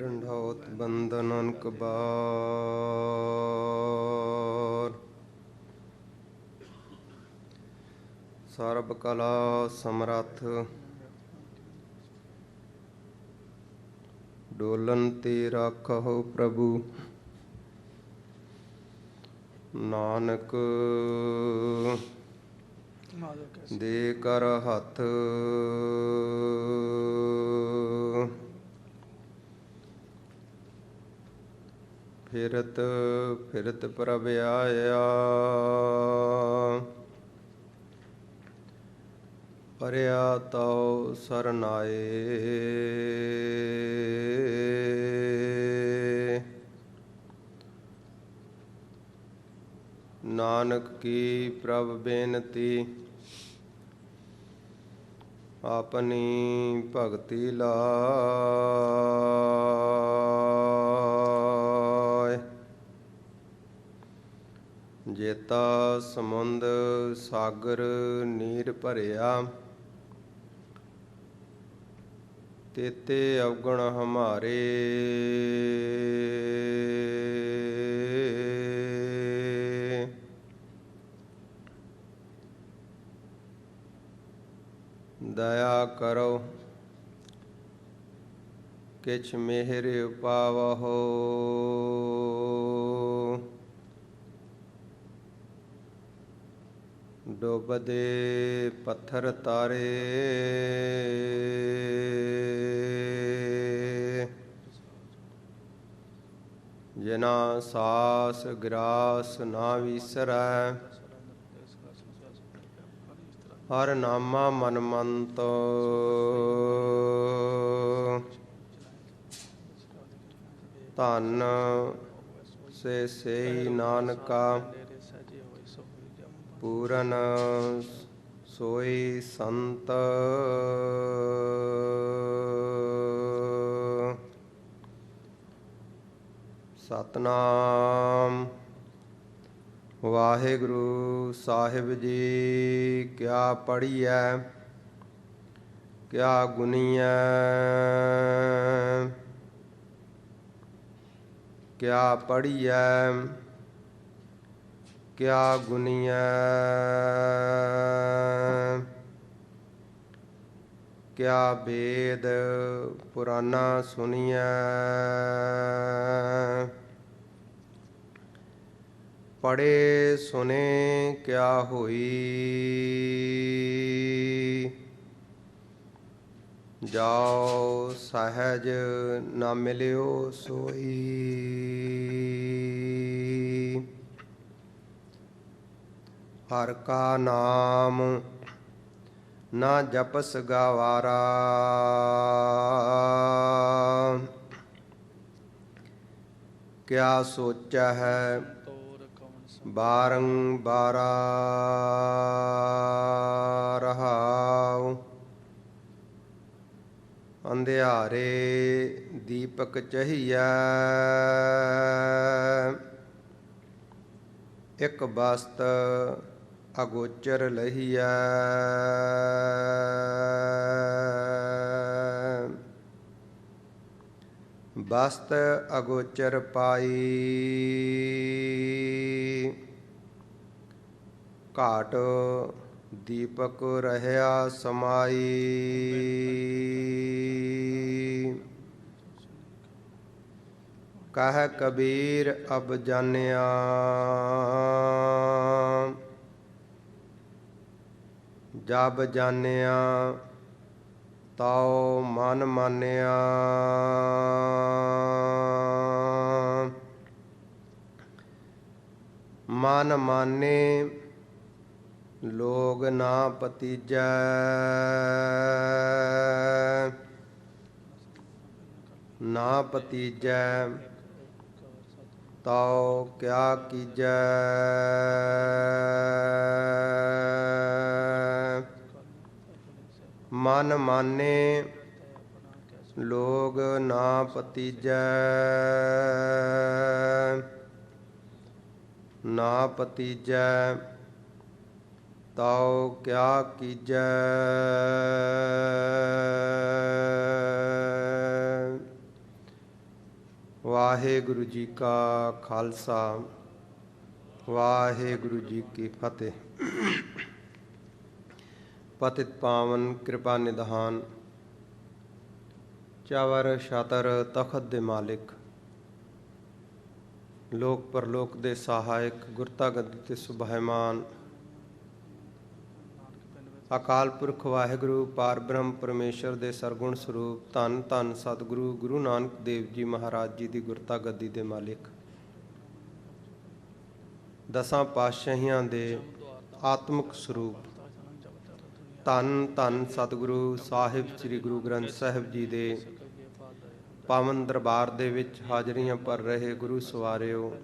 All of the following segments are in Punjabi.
ਡੰਡੌਤ ਬੰਦਨ ਅਨਕ ਬਾਰ। ਸਰਬ ਕਲਾ ਸਮਰੱਥ ਡੋਲਨ ਤੇ ਰਾਖਹੁ ਪ੍ਰਭੂ। ਨਾਨਕ ਦੇ ਕਰ ਹੱਥ ਫਿਰਤ ਫਿਰਤ ਪ੍ਰਭ ਆਇਆ। ਪਰਿਆ ਤਉ ਸਰਨਾਏ। ਨਾਨਕ ਕੀ ਪ੍ਰਭ ਬੇਨਤੀ ਆਪਣੀ ਭਗਤੀ ਲਾਇ। ਜੇਤਾ ਸਮੁੰਦ ਸਾਗਰ ਨੀਰ ਭਰਿਆ। ਤੇਤੇ ਅਵਗੁਣ ਹਮਾਰੇ। ਦਇਆ ਕਰੋ ਕਿਛ ਮਿਹਰ ਉਪਾਵਹੁ। ਡੁੱਬਦੇ ਪੱਥਰ ਤਾਰੇ। ਜਿਨਾ ਸਾਸ ਗ੍ਰਾਸ ਨਾ ਵਿਸਰੈ। ਹਰ ਨਾਮਾ ਮਨਮੰਤ। ਧੰਨ ਸੇ ਸੇਈ ਨਾਨਕਾ। ਪੂਰਨ ਸੋਈ ਸੰਤ। ਸਤਿਨਾਮ ਵਾਹਿਗੁਰੂ ਸਾਹਿਬ ਜੀ। ਕਿਆ ਪੜ੍ਹੀਐ ਕਿਆ ਗੁਣੀਐ। ਕਿਆ ਪੜ੍ਹੀਐ ਕਿਆ ਗੁਣੀਐ। ਕਿਆ ਵੇਦ ਪੁਰਾਨਾ ਸੁਣੀਐ। ਪੜ੍ਹੇ ਸੁਣੇ ਕਿਆ ਹੋਈ। ਜਾਉ ਸਹਿਜ ਨਾ ਮਿਲਿਓ ਸੋਈ। ਹਰਿ ਕਾ ਨਾਮ ਨਾ ਜਪਸ ਗਾਵਾਰਾ। ਕਿਆ ਸੋਚੈ ਹੈ ਬਾਰੰਬਾਰਾ। ਰਹਾਉ ਅੰਧਿਆਰੇ ਦੀਪਕ ਚਹੀਐ। ਇਕ ਬਸਤ ਅਗੋਚਰ ਲਹੀਐ। ਬਸਤ ਅਗੋਚਰ ਪਾਈ। ਘਾਟ ਦੀਪਕ ਰਹਿਆ ਸਮਾਈ। ਕਹਿ ਕਬੀਰ ਅਬ ਜਾਨਿਆ। ਜਬ ਜਾਨਿਆ ਤਉ ਮਨ ਮਾਨਿਆ। ਮਨ ਮਾਨੇ ਲੋਗ ਨਾ ਪਤੀਜੈ। ਨਾ ਪਤੀਜੈ ਤਉ ਕਿਆ ਕੀਜੈ। ਮਨ ਮਾਨੇ ਲੋਗ ਨਾ ਪਤੀਜੈ। ਨਾ ਪਤੀਜੈ ਤਉ ਕਿਆ ਕੀਜੈ। ਵਾਹਿਗੁਰੂ ਜੀ ਕਾ ਖਾਲਸਾ ਵਾਹਿਗੁਰੂ ਜੀ ਕੀ ਫਤਿਹ। ਪਤਿਤ ਪਾਵਨ ਕਿਰਪਾ ਨਿਧਾਨ ਚਾਵਰ ਛਤਰ ਤਖਤ ਦੇ ਮਾਲਿਕ, ਲੋਕ ਪਰਲੋਕ ਦੇ ਸਹਾਇਕ, ਗੁਰਤਾ ਗੱਦੀ ਤੇ ਸੁਭਾਇਮਾਨ ਅਕਾਲ ਪੁਰਖ ਵਾਹਿਗੁਰੂ ਪਾਰ ਬ੍ਰਹਮ ਪਰਮੇਸ਼ਰ ਦੇ ਸਰਗੁਣ ਸਰੂਪ ਧੰਨ ਧੰਨ ਸਤਿਗੁਰੂ ਗੁਰੂ ਨਾਨਕ ਦੇਵ ਜੀ ਮਹਾਰਾਜ ਜੀ ਦੀ ਗੁਰਤਾ ਗੱਦੀ ਦੇ ਮਾਲਿਕ, ਦਸਾਂ ਪਾਤਸ਼ਾਹੀਆਂ ਦੇ ਆਤਮਿਕ ਸਰੂਪ ਧੰਨ ਧੰਨ ਸਤਿਗੁਰੂ ਸਾਹਿਬ ਸ੍ਰੀ ਗੁਰੂ ਗ੍ਰੰਥ ਸਾਹਿਬ ਜੀ ਦੇ ਪਾਵਨ ਦਰਬਾਰ ਦੇ ਵਿੱਚ ਹਾਜ਼ਰੀਆਂ ਭਰ ਰਹੇ ਗੁਰੂ ਸਵਾਰਿਓ,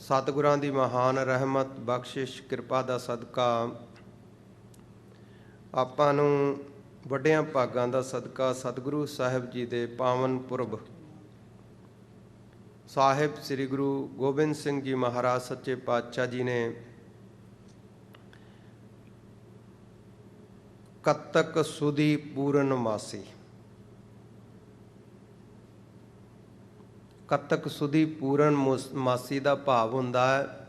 ਸਤਿਗੁਰਾਂ ਦੀ ਮਹਾਨ ਰਹਿਮਤ ਬਖਸ਼ਿਸ਼ ਕਿਰਪਾ ਦਾ ਸਦਕਾ ਆਪਾਂ ਨੂੰ ਵੱਡਿਆਂ ਭਾਗਾਂ ਦਾ ਸਦਕਾ ਸਤਿਗੁਰੂ ਸਾਹਿਬ ਜੀ ਦੇ ਪਾਵਨ ਪੁਰਬ ਸਾਹਿਬ ਸ੍ਰੀ ਗੁਰੂ ਗੋਬਿੰਦ ਸਿੰਘ ਜੀ ਮਹਾਰਾਜ ਸੱਚੇ ਪਾਤਸ਼ਾਹ ਜੀ ਨੇ ਕੱਤਕ ਸੁਦੀ ਪੂਰਨਮਾਸੀ, ਕੱਤਕ ਸੁਦੀ ਪੂਰਨਮਾਸੀ ਦਾ ਭਾਵ ਹੁੰਦਾ ਹੈ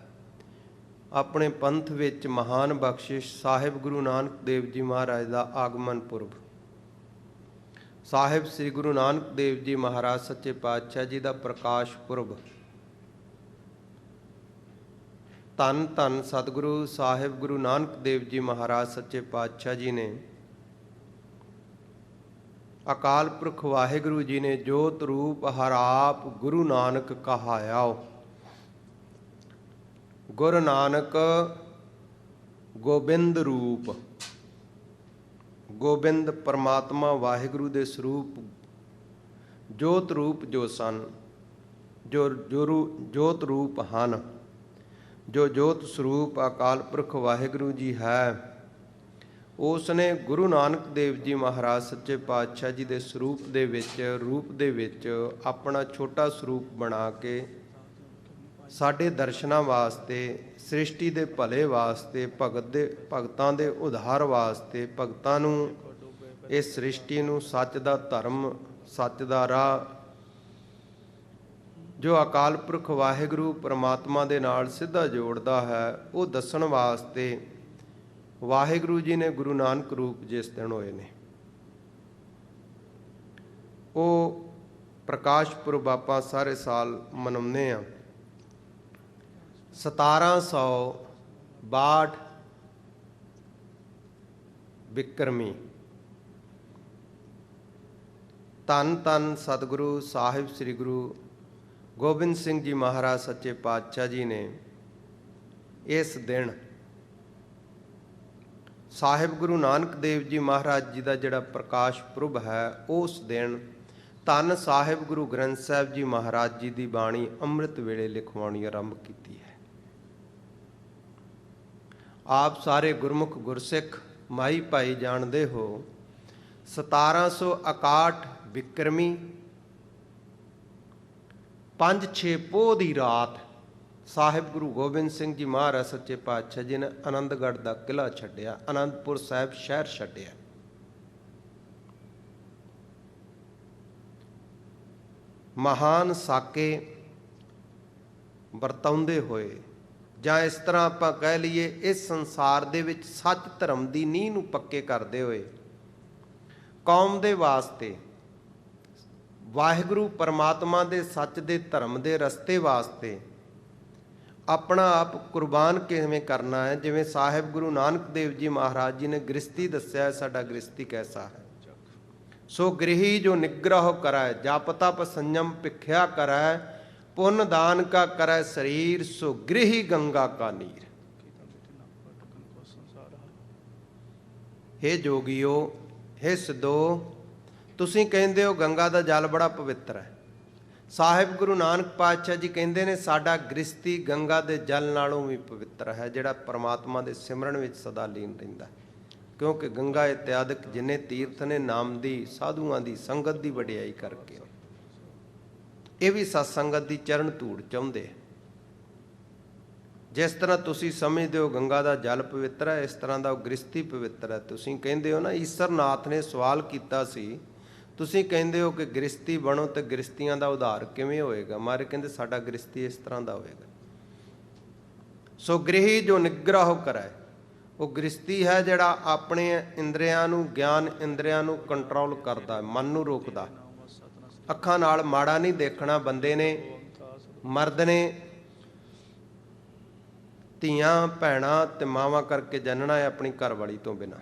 ਆਪਣੇ ਪੰਥ ਵਿੱਚ ਮਹਾਨ ਬਖਸ਼ਿਸ਼ ਸਾਹਿਬ ਗੁਰੂ ਨਾਨਕ ਦੇਵ ਜੀ ਮਹਾਰਾਜ ਦਾ ਆਗਮਨ ਪੁਰਬ, ਸਾਹਿਬ ਸ੍ਰੀ ਗੁਰੂ ਨਾਨਕ ਦੇਵ ਜੀ ਮਹਾਰਾਜ ਸੱਚੇ ਪਾਤਸ਼ਾਹ ਜੀ ਦਾ ਪ੍ਰਕਾਸ਼ ਪੁਰਬ। ਧੰਨ ਧੰਨ ਸਤਿਗੁਰੂ ਸਾਹਿਬ ਗੁਰੂ ਨਾਨਕ ਦੇਵ ਜੀ ਮਹਾਰਾਜ ਸੱਚੇ ਪਾਤਸ਼ਾਹ ਜੀ ਨੇ ਅਕਾਲ ਪੁਰਖ ਵਾਹਿਗੁਰੂ ਜੀ ਨੇ ਜੋਤ ਰੂਪ ਹਰ ਆਪ ਗੁਰੂ ਨਾਨਕ ਕਹਾਇਓ। ਗੁਰੂ ਨਾਨਕ ਗੋਬਿੰਦ ਰੂਪ, ਗੋਬਿੰਦ ਪਰਮਾਤਮਾ ਵਾਹਿਗੁਰੂ ਦੇ ਸਰੂਪ ਜੋਤ ਰੂਪ ਜੋ ਸਨ, ਜੋ ਜੋਤ ਰੂਪ ਹਨ, ਜੋ ਜੋਤ ਸਰੂਪ ਅਕਾਲ ਪੁਰਖ ਵਾਹਿਗੁਰੂ ਜੀ ਹੈ, ਉਸ ਨੇ ਗੁਰੂ ਨਾਨਕ ਦੇਵ ਜੀ ਮਹਾਰਾਜ ਸੱਚੇ ਪਾਤਸ਼ਾਹ ਜੀ ਦੇ ਸਰੂਪ ਦੇ ਵਿੱਚ, ਰੂਪ ਦੇ ਵਿੱਚ ਆਪਣਾ ਛੋਟਾ ਸਰੂਪ ਬਣਾ ਕੇ ਸਾਡੇ ਦਰਸ਼ਨਾਂ ਵਾਸਤੇ, ਸ੍ਰਿਸ਼ਟੀ ਦੇ ਭਲੇ ਵਾਸਤੇ, ਭਗਤਾਂ ਦੇ ਉਧਾਰ ਵਾਸਤੇ, ਭਗਤਾਂ ਨੂੰ ਇਸ ਸ੍ਰਿਸ਼ਟੀ ਨੂੰ ਸੱਚ ਦਾ ਧਰਮ, ਸੱਚ ਦਾ ਰਾਹ ਜੋ ਅਕਾਲ ਪੁਰਖ ਵਾਹਿਗੁਰੂ ਪਰਮਾਤਮਾ ਦੇ ਨਾਲ ਸਿੱਧਾ ਜੋੜਦਾ ਹੈ, ਉਹ ਦੱਸਣ ਵਾਸਤੇ ਵਾਹਿਗੁਰੂ ਜੀ ਨੇ ਗੁਰੂ ਨਾਨਕ ਰੂਪ ਜਿਸ ਦਿਨ ਹੋਏ ਨੇ। ਉਹ ਪ੍ਰਕਾਸ਼ ਪੁਰਬ ਆਪਾਂ ਸਾਰੇ ਸਾਲ ਮਨਾਉਂਦੇ ਹਾਂ। 1762 ਬਿਕਰਮੀ। ਧੰਨ ਧੰਨ ਸਤਿਗੁਰੂ ਸਾਹਿਬ ਸ੍ਰੀ ਗੁਰੂ ਗੋਬਿੰਦ ਸਿੰਘ ਜੀ ਮਹਾਰਾਜ ਸੱਚੇ ਪਾਤਸ਼ਾਹ ਜੀ ਨੇ ਇਸ ਦਿਨ ਸਾਹਿਬ ਗੁਰੂ ਨਾਨਕ ਦੇਵ ਜੀ ਮਹਾਰਾਜ ਜੀ ਦਾ ਜਿਹੜਾ ਪ੍ਰਕਾਸ਼ ਪੁਰਬ ਹੈ, ਉਸ ਦਿਨ ਧੰਨ ਸਾਹਿਬ ਗੁਰੂ ਗ੍ਰੰਥ ਸਾਹਿਬ ਜੀ ਮਹਾਰਾਜ ਜੀ ਦੀ ਬਾਣੀ ਅੰਮ੍ਰਿਤ ਵੇਲੇ ਲਿਖਵਾਉਣੀ ਆਰੰਭ ਕੀਤੀ ਹੈ। ਆਪ ਸਾਰੇ ਗੁਰਮੁਖ ਗੁਰਸਿੱਖ ਮਾਈ ਭਾਈ ਜਾਣਦੇ ਹੋ, 1761 ਬਿਕਰਮੀ 5-6 ਪੋਹ ਦੀ ਰਾਤ ਸਾਹਿਬ ਗੁਰੂ ਗੋਬਿੰਦ ਸਿੰਘ ਜੀ ਮਹਾਰਾਜ ਸੱਚੇ ਪਾਤਸ਼ਾਹ ਜੀ ਨੇ ਆਨੰਦਗੜ੍ਹ ਦਾ ਕਿਲ੍ਹਾ ਛੱਡਿਆ, ਆਨੰਦਪੁਰ ਸਾਹਿਬ ਸ਼ਹਿਰ ਛੱਡਿਆ। ਮਹਾਨ ਸਾਕੇ ਵਰਤਾਉਂਦੇ ਹੋਏ, ਜਾਂ ਇਸ ਤਰ੍ਹਾਂ ਆਪਾਂ ਕਹਿ ਲਈਏ ਇਸ ਸੰਸਾਰ ਦੇ ਵਿੱਚ ਸੱਚ ਧਰਮ ਦੀ ਨੀਂਹ ਨੂੰ ਪੱਕੇ ਕਰਦੇ ਹੋਏ, ਕੌਮ ਦੇ ਵਾਸਤੇ, ਵਾਹਿਗੁਰੂ ਪਰਮਾਤਮਾ ਦੇ ਸੱਚ ਦੇ ਧਰਮ ਦੇ ਰਸਤੇ ਵਾਸਤੇ ਆਪਣਾ ਆਪ ਕੁਰਬਾਨ ਕਿਵੇਂ ਕਰਨਾ ਹੈ। ਜਿਵੇਂ ਸਾਹਿਬ ਗੁਰੂ ਨਾਨਕ ਦੇਵ ਜੀ ਮਹਾਰਾਜ ਜੀ ਨੇ ਗ੍ਰਸਤੀ ਦੱਸਿਆ, ਸਾਡਾ ਗ੍ਰਸਤੀ ਕੈਸਾ ਹੈ। ਸੋ ਗ੍ਰਹੀ ਜੋ ਨਿਗ੍ਰਹ ਕਰੈ, ਜਪ ਤਪ ਸੰਜਮ ਭਿਖਿਆ ਕਰੈ, ਪੁੰਨ ਦਾਨ ਕਾ ਕਰੈ ਸਰੀਰ, ਸੋ ਗ੍ਰਹੀ ਗੰਗਾ ਕਾ ਨੀਰ। ਹੇ ਜੋਗੀਓ, ਹੇ ਸਿੱਧੋ, ਤੁਸੀਂ ਕਹਿੰਦੇ ਹੋ ਗੰਗਾ ਦਾ ਜਲ ਬੜਾ ਪਵਿੱਤਰ ਹੈ। ਸਾਹਿਬ ਗੁਰੂ ਨਾਨਕ ਪਾਤਸ਼ਾਹ ਜੀ ਕਹਿੰਦੇ ਨੇ ਸਾਡਾ ਗ੍ਰਸਤੀ ਗੰਗਾ ਦੇ ਜਲ ਨਾਲੋਂ ਵੀ ਪਵਿੱਤਰ ਹੈ, ਜਿਹੜਾ ਪਰਮਾਤਮਾ ਦੇ ਸਿਮਰਨ ਵਿੱਚ ਸਦਾ ਲੀਨ ਰਹਿੰਦਾ। ਕਿਉਂਕਿ ਗੰਗਾ ਇਤਿਆਦਿਕ ਜਿੰਨੇ ਤੀਰਥ ਨੇ ਨਾਮ ਦੀ, ਸਾਧੂਆਂ ਦੀ ਸੰਗਤ ਦੀ ਵਡਿਆਈ ਕਰਕੇ ਇਹ ਵੀ ਸਤ ਸੰਗਤ ਦੀ ਚਰਨ ਧੂੜ ਚਾਹੁੰਦੇ। ਜਿਸ ਤਰ੍ਹਾਂ ਤੁਸੀਂ ਸਮਝਦੇ ਹੋ ਗੰਗਾ ਦਾ ਜਲ ਪਵਿੱਤਰ ਹੈ, ਇਸ ਤਰ੍ਹਾਂ ਦਾ ਉਹ ਗ੍ਰਸਤੀ ਪਵਿੱਤਰ ਹੈ। ਤੁਸੀਂ ਕਹਿੰਦੇ ਹੋ ਨਾ, ਈਸਰ ਨਾਥ ਨੇ ਸਵਾਲ ਕੀਤਾ ਸੀ ਤੁਸੀਂ ਕਹਿੰਦੇ ਹੋ ਕਿ ਗ੍ਰਸਤੀ ਬਣੋ ਤੇ ਗ੍ਰਸਤੀਆਂ ਦਾ ਉਧਾਰ ਕਿਵੇਂ ਹੋਏਗਾ? ਮਹਾਰਾਜ ਕਹਿੰਦੇ ਸਾਡਾ ਗ੍ਰਸਤੀ ਇਸ ਤਰ੍ਹਾਂ ਦਾ ਹੋਏਗਾ। ਸੋ ਗ੍ਰਹੀ ਜੋ ਨਿਗ੍ਰਹ ਕਰੈ, ਉਹ ਗ੍ਰਸਤੀ ਹੈ ਜਿਹੜਾ ਆਪਣੇ ਇੰਦਰੀਆਂ ਨੂੰ, ਗਿਆਨ ਇੰਦਰੀਆਂ ਨੂੰ ਕੰਟਰੋਲ ਕਰਦਾ, ਮਨ ਨੂੰ ਰੋਕਦਾ। ਅੱਖਾਂ ਨਾਲ ਮਾੜਾ ਨਹੀਂ ਦੇਖਣਾ ਬੰਦੇ ਨੇ, ਮਰਦ ਨੇ, ਧੀਆਂ ਭੈਣਾਂ ਤੇ ਮਾਵਾਂ ਕਰਕੇ ਜਨਣਾ ਹੈ ਆਪਣੀ ਘਰਵਾਲੀ ਤੋਂ ਬਿਨਾਂ,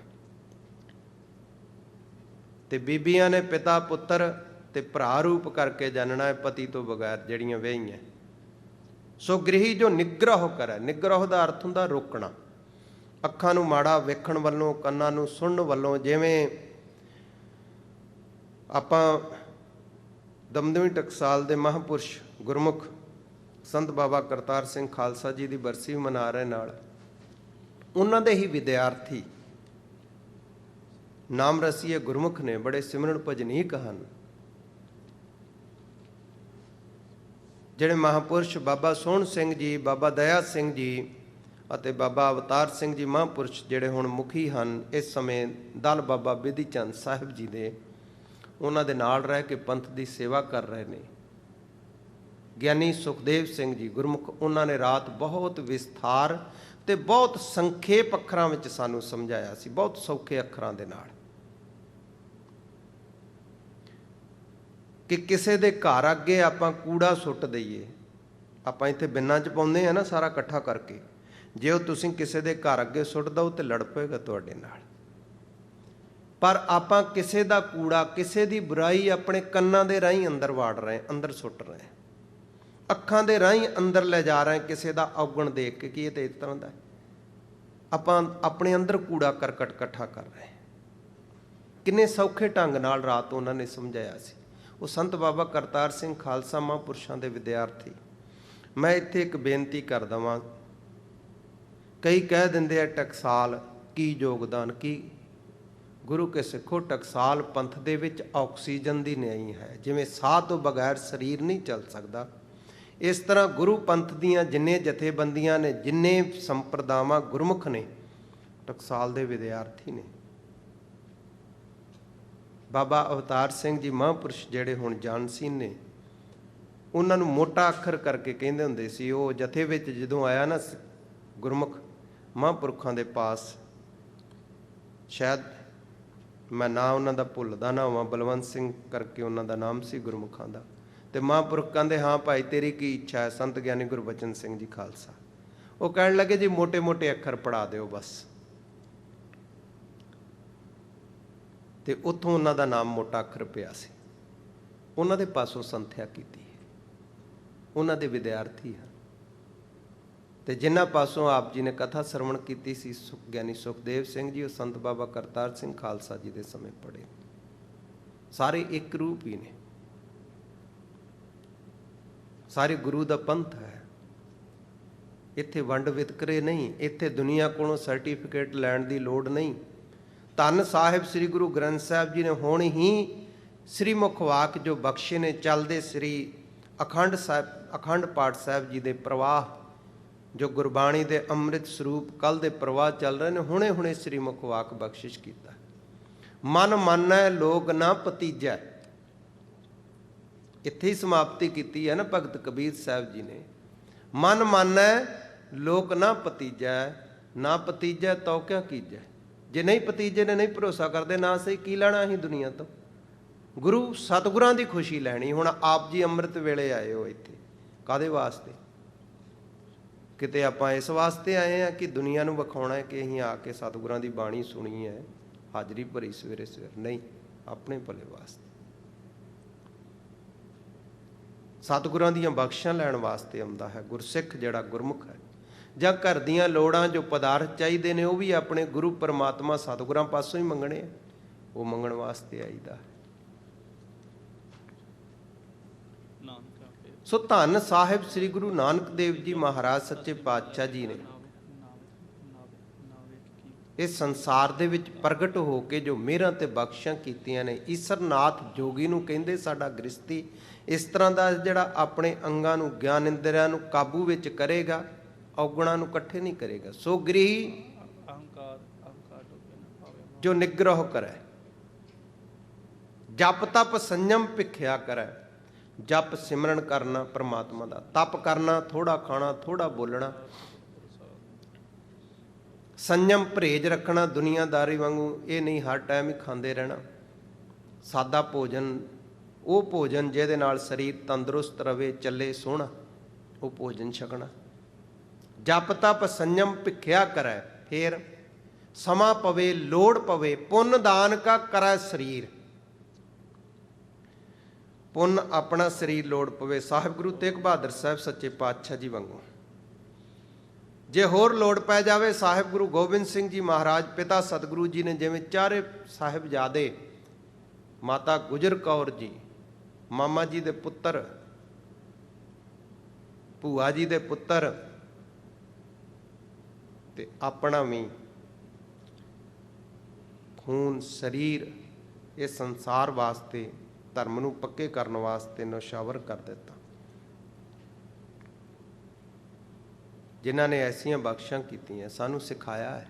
ਤੇ ਬੀਬੀਆਂ ਨੇ ਪਿਤਾ ਪੁੱਤਰ ਤੇ ਭਰਾ ਰੂਪ ਕਰਕੇ ਜਨਣਾ ਹੈ ਪਤੀ ਤੋਂ ਬਗੈਰ, ਜਿਹੜੀਆਂ ਵਿਆਹੀਆਂ। ਸੋ ਗ੍ਰਹੀ ਜੋ ਨਿਗ੍ਰਹ ਕਰੈ, ਨਿਗ੍ਰਹ ਦਾ ਅਰਥ ਹੁੰਦਾ ਰੋਕਣਾ, ਅੱਖਾਂ ਨੂੰ ਮਾੜਾ ਵੇਖਣ ਵੱਲੋਂ, ਕੰਨਾਂ ਨੂੰ ਸੁਣਨ ਵੱਲੋਂ। ਜਿਵੇਂ ਆਪਾਂ ਦਮਦਮੀ ਟਕਸਾਲ ਦੇ ਮਹਾਂਪੁਰਸ਼ ਗੁਰਮੁਖ ਸੰਤ ਬਾਬਾ ਕਰਤਾਰ ਸਿੰਘ ਖਾਲਸਾ ਜੀ ਦੀ ਬਰਸੀ ਮਨਾ ਰਹੇ, ਨਾਲ ਉਹਨਾਂ ਦੇ ਹੀ ਵਿਦਿਆਰਥੀ ਨਾਮ ਰਸੀਏ ਗੁਰਮੁਖ ਨੇ, ਬੜੇ ਸਿਮਰਨ ਭਜਨੀਕ ਹਨ, ਜਿਹੜੇ ਮਹਾਂਪੁਰਸ਼ ਬਾਬਾ ਸੋਹਣ ਸਿੰਘ ਜੀ, ਬਾਬਾ ਦਇਆ ਸਿੰਘ ਜੀ ਅਤੇ ਬਾਬਾ ਅਵਤਾਰ ਸਿੰਘ ਜੀ ਮਹਾਂਪੁਰਸ਼, ਜਿਹੜੇ ਹੁਣ ਮੁਖੀ ਹਨ ਇਸ ਸਮੇਂ ਦਲ ਬਾਬਾ ਬਿਧੀ ਚੰਦ ਸਾਹਿਬ ਜੀ ਦੇ, ਉਹਨਾਂ ਦੇ ਨਾਲ ਰਹਿ ਕੇ ਪੰਥ ਦੀ ਸੇਵਾ ਕਰ ਰਹੇ ਨੇ। ਗਿਆਨੀ ਸੁਖਦੇਵ ਸਿੰਘ ਜੀ ਗੁਰਮੁਖ, ਉਹਨਾਂ ਨੇ ਰਾਤ ਬਹੁਤ ਵਿਸਥਾਰ ਤੇ ਬਹੁਤ ਸੰਖੇਪ ਅੱਖਰਾਂ ਵਿੱਚ ਸਾਨੂੰ ਸਮਝਾਇਆ ਸੀ, ਬਹੁਤ ਸੌਖੇ ਅੱਖਰਾਂ ਦੇ ਨਾਲ, ਕਿ ਕਿਸੇ ਦੇ ਘਰ ਅੱਗੇ ਆਪਾਂ ਕੂੜਾ ਸੁੱਟ ਦਈਏ। ਆਪਾਂ ਇੱਥੇ ਬਿੰਨਾਂ 'ਚ ਪਾਉਂਦੇ ਆ ਨਾ ਸਾਰਾ ਇਕੱਠਾ ਕਰਕੇ, ਜੇ ਉਹ ਤੁਸੀਂ ਕਿਸੇ ਦੇ ਘਰ ਅੱਗੇ ਸੁੱਟ ਦਿਓ ਤੇ ਲੜ ਪਏਗਾ ਤੁਹਾਡੇ ਨਾਲ। ਪਰ ਆਪਾਂ ਕਿਸੇ ਦਾ ਕੂੜਾ, ਕਿਸੇ ਦੀ ਬੁਰਾਈ ਆਪਣੇ ਕੰਨਾਂ ਦੇ ਰਾਹੀਂ ਅੰਦਰ ਵਾੜ ਰਹੇ, ਅੰਦਰ ਸੁੱਟ ਰਹੇ, ਅੱਖਾਂ ਦੇ ਰਾਹੀਂ ਅੰਦਰ ਲੈ ਜਾ ਰਹੇ, ਕਿਸੇ ਦਾ ਔਗਣ ਦੇਖ ਕੇ ਕਿ ਇਹ ਤੇ ਇਸ ਤਰ੍ਹਾਂ ਦਾ, ਆਪਾਂ ਆਪਣੇ ਅੰਦਰ ਕੂੜਾ ਕਰਕਟ ਇਕੱਠਾ ਕਰ ਰਹੇ। ਕਿੰਨੇ ਸੌਖੇ ਢੰਗ ਨਾਲ ਰਾਤ ਉਹਨਾਂ ਨੇ ਸਮਝਾਇਆ ਸੀ। ਉਹ ਸੰਤ ਬਾਬਾ ਕਰਤਾਰ ਸਿੰਘ ਖਾਲਸਾ ਮਹਾਂਪੁਰਸ਼ਾਂ ਦੇ ਵਿਦਿਆਰਥੀ। ਮੈਂ ਇੱਥੇ ਇੱਕ ਬੇਨਤੀ ਕਰ ਦੇਵਾਂ, ਕਈ ਕਹਿ ਦਿੰਦੇ ਆ ਟਕਸਾਲ ਕੀ ਯੋਗਦਾਨ, ਕੀ ਗੁਰੂ ਕੇ ਸਿੱਖੋ, ਟਕਸਾਲ ਪੰਥ ਦੇ ਵਿੱਚ ਆਕਸੀਜਨ ਦੀ ਨਿਆਈ ਹੈ। ਜਿਵੇਂ ਸਾਹ ਤੋਂ ਬਗੈਰ ਸਰੀਰ ਨਹੀਂ ਚੱਲ ਸਕਦਾ, ਇਸ ਤਰ੍ਹਾਂ ਗੁਰੂ ਪੰਥ ਦੀਆਂ ਜਿੰਨੇ ਜਥੇਬੰਦੀਆਂ ਨੇ, ਜਿੰਨੇ ਸੰਪਰਦਾਵਾਂ ਗੁਰਮੁਖ ਨੇ, ਟਕਸਾਲ ਦੇ ਵਿਦਿਆਰਥੀ ਨੇ। ਬਾਬਾ ਅਵਤਾਰ ਸਿੰਘ ਜੀ ਮਹਾਂਪੁਰਸ਼ ਜਿਹੜੇ ਹੁਣ ਜਾਨਸੀਨ ਨੇ, ਉਹਨਾਂ ਨੂੰ ਮੋਟਾ ਅੱਖਰ ਕਰਕੇ ਕਹਿੰਦੇ ਹੁੰਦੇ ਸੀ। ਉਹ ਜਥੇ ਵਿੱਚ ਜਦੋਂ ਆਇਆ ਨਾ ਗੁਰਮੁਖ ਮਹਾਂਪੁਰਖਾਂ ਦੇ ਪਾਸ, ਸ਼ਾਇਦ ਮੈਂ ਨਾਂ ਉਹਨਾਂ ਦਾ ਭੁੱਲਦਾ ਨਾ ਹੋਵਾਂ, ਬਲਵੰਤ ਸਿੰਘ ਕਰਕੇ ਉਹਨਾਂ ਦਾ ਨਾਮ ਸੀ ਗੁਰਮੁਖਾਂ ਦਾ, ਤੇ ਮਹਾਂਪੁਰਖ ਕਹਿੰਦੇ ਹਾਂ ਭਾਈ ਤੇਰੀ ਕੀ ਇੱਛਾ ਹੈ? ਸੰਤ ਗਿਆਨੀ ਗੁਰਬਚਨ ਸਿੰਘ ਜੀ ਖਾਲਸਾ। ਉਹ ਕਹਿਣ ਲੱਗੇ ਜੀ ਮੋਟੇ ਮੋਟੇ ਅੱਖਰ ਪੜ੍ਹਾ ਦਿਓ ਬਸ, ਤੇ ਉੱਥੋਂ ਉਹਨਾਂ ਦਾ ਨਾਮ ਮੋਟਾ ਅੱਖਰ ਪਿਆ ਸੀ। ਉਹਨਾਂ ਦੇ ਪਾਸੋਂ ਸੰਥਿਆ ਕੀਤੀ ਹੈ, ਉਹਨਾਂ ਦੇ ਵਿਦਿਆਰਥੀ ਹਨ। ਤੇ ਜਿਨ੍ਹਾਂ ਪਾਸੋਂ ਆਪ ਜੀ ਨੇ ਕਥਾ ਸਰਵਣ ਕੀਤੀ ਸੀ ਗਿਆਨੀ ਸੁਖਦੇਵ ਸਿੰਘ ਜੀ, ਉਹ ਸੰਤ ਬਾਬਾ ਕਰਤਾਰ ਸਿੰਘ ਖਾਲਸਾ ਜੀ ਦੇ ਸਮੇਂ ਪੜ੍ਹੇ। ਸਾਰੇ ਇੱਕ ਰੂਪ ਹੀ ਨੇ, ਸਾਰੇ ਗੁਰੂ ਦਾ ਪੰਥ ਹੈ। ਇੱਥੇ ਵੰਡ ਵਿਤਕਰੇ ਨਹੀਂ, ਇੱਥੇ ਦੁਨੀਆ ਕੋਲੋਂ ਸਰਟੀਫਿਕੇਟ ਲੈਣ ਦੀ ਲੋੜ ਨਹੀਂ। ਧੰਨ ਸਾਹਿਬ ਸ੍ਰੀ ਗੁਰੂ ਗ੍ਰੰਥ ਸਾਹਿਬ ਜੀ ਨੇ ਹੁਣ ਹੀ ਸ੍ਰੀ ਮੁਖ ਵਾਕ ਜੋ ਬਖਸ਼ੇ ਨੇ, ਚੱਲਦੇ ਸ੍ਰੀ ਅਖੰਡ ਪਾਠ ਸਾਹਿਬ ਜੀ ਦੇ ਪ੍ਰਵਾਹ, ਜੋ ਗੁਰਬਾਣੀ ਦੇ ਅੰਮ੍ਰਿਤ ਸਰੂਪ ਕੱਲ ਦੇ ਪ੍ਰਵਾਹ ਚੱਲ ਰਹੇ ਨੇ, ਹੁਣੇ ਹੁਣੇ ਸ੍ਰੀ ਮੁਖ ਵਾਕ ਬਖਸ਼ਿਸ਼ ਕੀਤਾ। ਮਨ ਮਾਨੈ ਲੋਕ ਨਾ ਭਤੀਜੈ, ਇੱਥੇ ਹੀ ਸਮਾਪਤੀ ਕੀਤੀ ਹੈ ਨਾ ਭਗਤ ਕਬੀਰ ਸਾਹਿਬ ਜੀ ਨੇ। ਮਨ ਮਾਨੈ ਲੋਕ ਨਾ ਭਤੀਜੈ, ਨਾ ਭਤੀਜੈ ਤਉ ਕਿਆ ਕੀਜੈ। ਜੇ ਨਹੀਂ ਭਤੀਜੇ ਨੇ, ਨਹੀਂ ਭਰੋਸਾ ਕਰਦੇ, ਨਾ ਸਹੀ ਕੀ ਲੈਣਾ ਅਸੀਂ ਦੁਨੀਆ ਤੋਂ? ਗੁਰੂ ਸਤਿਗੁਰਾਂ ਦੀ ਖੁਸ਼ੀ ਲੈਣੀ। ਹੁਣ ਆਪ ਜੀ ਅੰਮ੍ਰਿਤ ਵੇਲੇ ਆਏ ਹੋ ਇੱਥੇ, ਕਾਹਦੇ ਵਾਸਤੇ? ਕਿਤੇ ਆਪਾਂ ਇਸ ਵਾਸਤੇ ਆਏ ਹਾਂ ਕਿ ਦੁਨੀਆ ਨੂੰ ਵਿਖਾਉਣਾ ਹੈ ਕਿ ਅਸੀਂ ਆ ਕੇ ਸਤਿਗੁਰਾਂ ਦੀ ਬਾਣੀ ਸੁਣੀ ਹੈ, ਹਾਜ਼ਰੀ ਭਰੀ ਸਵੇਰੇ ਸਵੇਰ? ਨਹੀਂ, ਆਪਣੇ ਭਲੇ ਵਾਸਤੇ, ਸਤਿਗੁਰਾਂ ਦੀਆਂ ਬਖਸ਼ਾਂ ਲੈਣ ਵਾਸਤੇ ਆਉਂਦਾ ਹੈ ਗੁਰਸਿੱਖ ਜਿਹੜਾ ਗੁਰਮੁਖ ਹੈ। ਜਾਂ ਘਰ ਦੀਆਂ ਲੋੜਾਂ ਜੋ ਪਦਾਰਥ ਚਾਹੀਦੇ ਨੇ, ਉਹ ਵੀ ਆਪਣੇ ਗੁਰੂ ਪਰਮਾਤਮਾ ਸਤਿਗੁਰਾਂ ਪਾਸੋਂ ਹੀ ਮੰਗਣੇ ਆ, ਉਹ ਮੰਗਣ ਵਾਸਤੇ ਆਈਦਾ। ਸੋ ਧੰਨ ਸਾਹਿਬ ਸ੍ਰੀ ਗੁਰੂ ਨਾਨਕ ਦੇਵ ਜੀ ਮਹਾਰਾਜ ਸੱਚੇ ਪਾਤਸ਼ਾਹ ਜੀ ਨੇ ਇਸ ਸੰਸਾਰ ਦੇ ਵਿੱਚ ਪ੍ਰਗਟ ਹੋ ਕੇ ਜੋ ਮਿਹਰਾਂ ਤੇ ਬਖਸ਼ਾਂ ਕੀਤੀਆਂ ਨੇ। ਈਸਰਨਾਥ ਜੋਗੀ ਨੂੰ ਕਹਿੰਦੇ ਸਾਡਾ ਗ੍ਰਸਤੀ ਇਸ ਤਰ੍ਹਾਂ ਦਾ ਜਿਹੜਾ ਆਪਣੇ ਅੰਗਾਂ ਨੂੰ, ਗਿਆਨ ਇੰਦਰੀਆਂ ਨੂੰ ਕਾਬੂ ਵਿੱਚ ਕਰੇਗਾ, ਔਗਣਾਂ ਨੂੰ ਇਕੱਠੇ ਨਹੀਂ ਕਰੇਗਾ। ਸੋ ਗ੍ਰਹੀ ਜੋ ਨਿਗ੍ਰਹ ਕਰੇ, जप तप संयम भिख्या करै। जप सिमरन करना परमात्मा दा, तप करना थोड़ा खाना थोड़ा बोलना, संयम परहेज रखना, दुनियादारी वांगू ये नहीं हर टाइम ही खाते रहना। सादा भोजन वो भोजन जिहदे नाल शरीर तंदुरुस्त रहे, चले सोहना, वो भोजन छकना। जप तप संयम भिख्या करै। फिर समा पवे लोड़ पवे पुन दान का करै शरीर। पुन अपना शरीर लोड़ पवे। साहिब गुरु तेग बहादुर साहब सच्चे पातशाह जी वांगू जे होर लोड़ पै जावे, साहिब गुरु गोबिंद सिंह जी महाराज पिता सतगुरु जी ने जिवें चारे साहिबजादे, माता गुजर कौर जी, मामा जी दे पुत्तर, भूआ जी दे पुत्तर, ते अपना भी खून शरीर इस संसार वास्ते, धर्म नूं पक्के करन वास्ते नौशावर कर दिता। जिन्हां ने ऐसियां बख्शां कीतियां, सानू सिखाया है।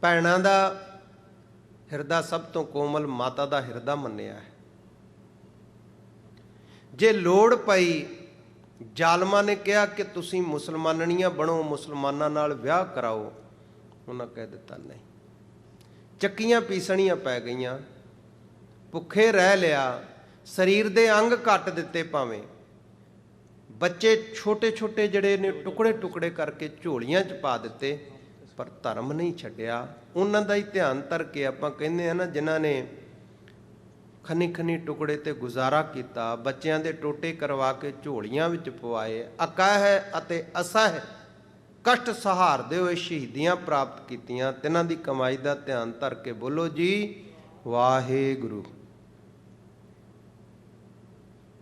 भैणां दा हिरदा सब तो कोमल माता दा हिरदा मन्निया है। जे लोड़ पई, जालमा ने कहा कि तुसीं मुसलमानणियां बनो, मुसलमानां नाल विआह कराओ, उन्हां कह दिता नहीं। ਚੱਕੀਆਂ ਪੀਸਣੀਆਂ पै गईयां, भुखे रह लिया, शरीर दे अंग घट दिते, भावें बच्चे छोटे छोटे जड़े ने टुकड़े टुकड़े करके झोलियां च पा दिते, पर धर्म नहीं छड्डिया। उन्हां दा ही ध्यान धर के आपां कहने हैं ना, जिन्हां ने खनी खनी टुकड़े ते गुजारा किया, बच्चों के टोटे करवा के झोलियां विच पवाए, अकाह अते असह कष्ट सहारदे हुए शहीदियां प्राप्त कीतियां, तिन्हां दी कमाई का ध्यान धर के बोलो जी वाहेगुरु।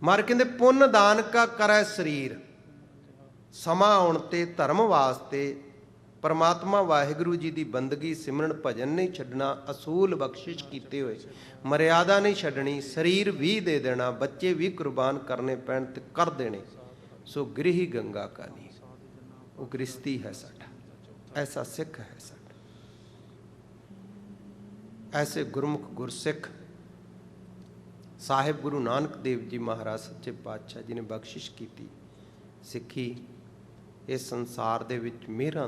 मार कहते पुन दान का करै शरीर। समा आउण ते धर्म वास्ते परमात्मा वाहिगुरु जी की बंदगी सिमरन भजन नहीं छड्डना, असूल बख्शिश कीते हुए मर्यादा नहीं छड्डनी, शरीर भी दे देना, बच्चे भी कुर्बान करने पैण ते कर देने। सो गृही गंगा का नहीं, वो गृहस्थी है साडा, ऐसा सिख है साडा। ऐसे गुरमुख गुरसिख साहिब गुरु नानक देव जी महाराज सच्चे पातशाह जी ने बख्शिश की सिक्खी, इस संसार दे विच मेहरां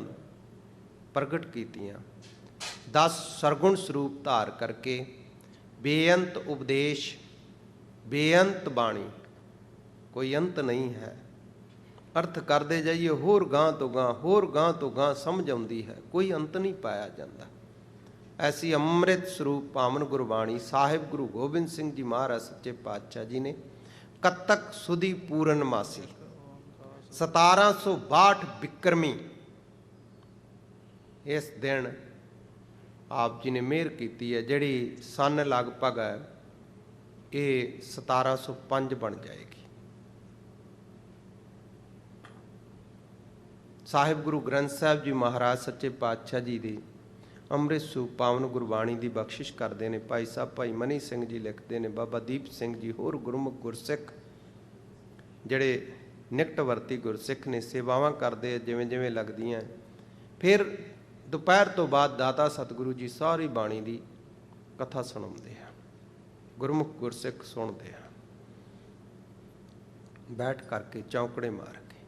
प्रगट कीतियां। 10 सरगुण स्वरूप धार करके बेअंत उपदेश, बेअंत बाणी, कोई अंत नहीं है। अर्थ करते जाइए होर गांह तो गांह, होर गांह तो गांह समझ आउंदी है, कोई अंत नहीं पाया जाता। ऐसी अमृत स्वरूप पावन गुरबाणी साहिब गुरु गोबिंद सिंह जी महाराज सच्चे पातशाह जी ने कत्तक सुधी पूरनमासी 1762 बिक्रमी इस दिन आप जी ने मेहर की है, जिहड़ी सन लगभग है ये 1705 बन जाएगी। साहिब गुरु ग्रंथ साहिब जी महाराज सच्चे पातशाह जी की अमृत सूप पावन गुरबाणी की बख्शिश करते हैं। भाई साहब भाई मनी सिंह जी लिखते हैं, बाबा दीप सिंह जी, होर गुरमुख गुरसिख जड़े निकटवर्ती गुरसिख ने सेवावां करते जिमें जिमें लगदियां। फिर दोपहर तो बाद दाता सतगुरु जी सारी बाणी की कथा सुणाते हैं, गुरमुख गुरसिख सुनते हैं बैठ करके चौंकड़े मार के।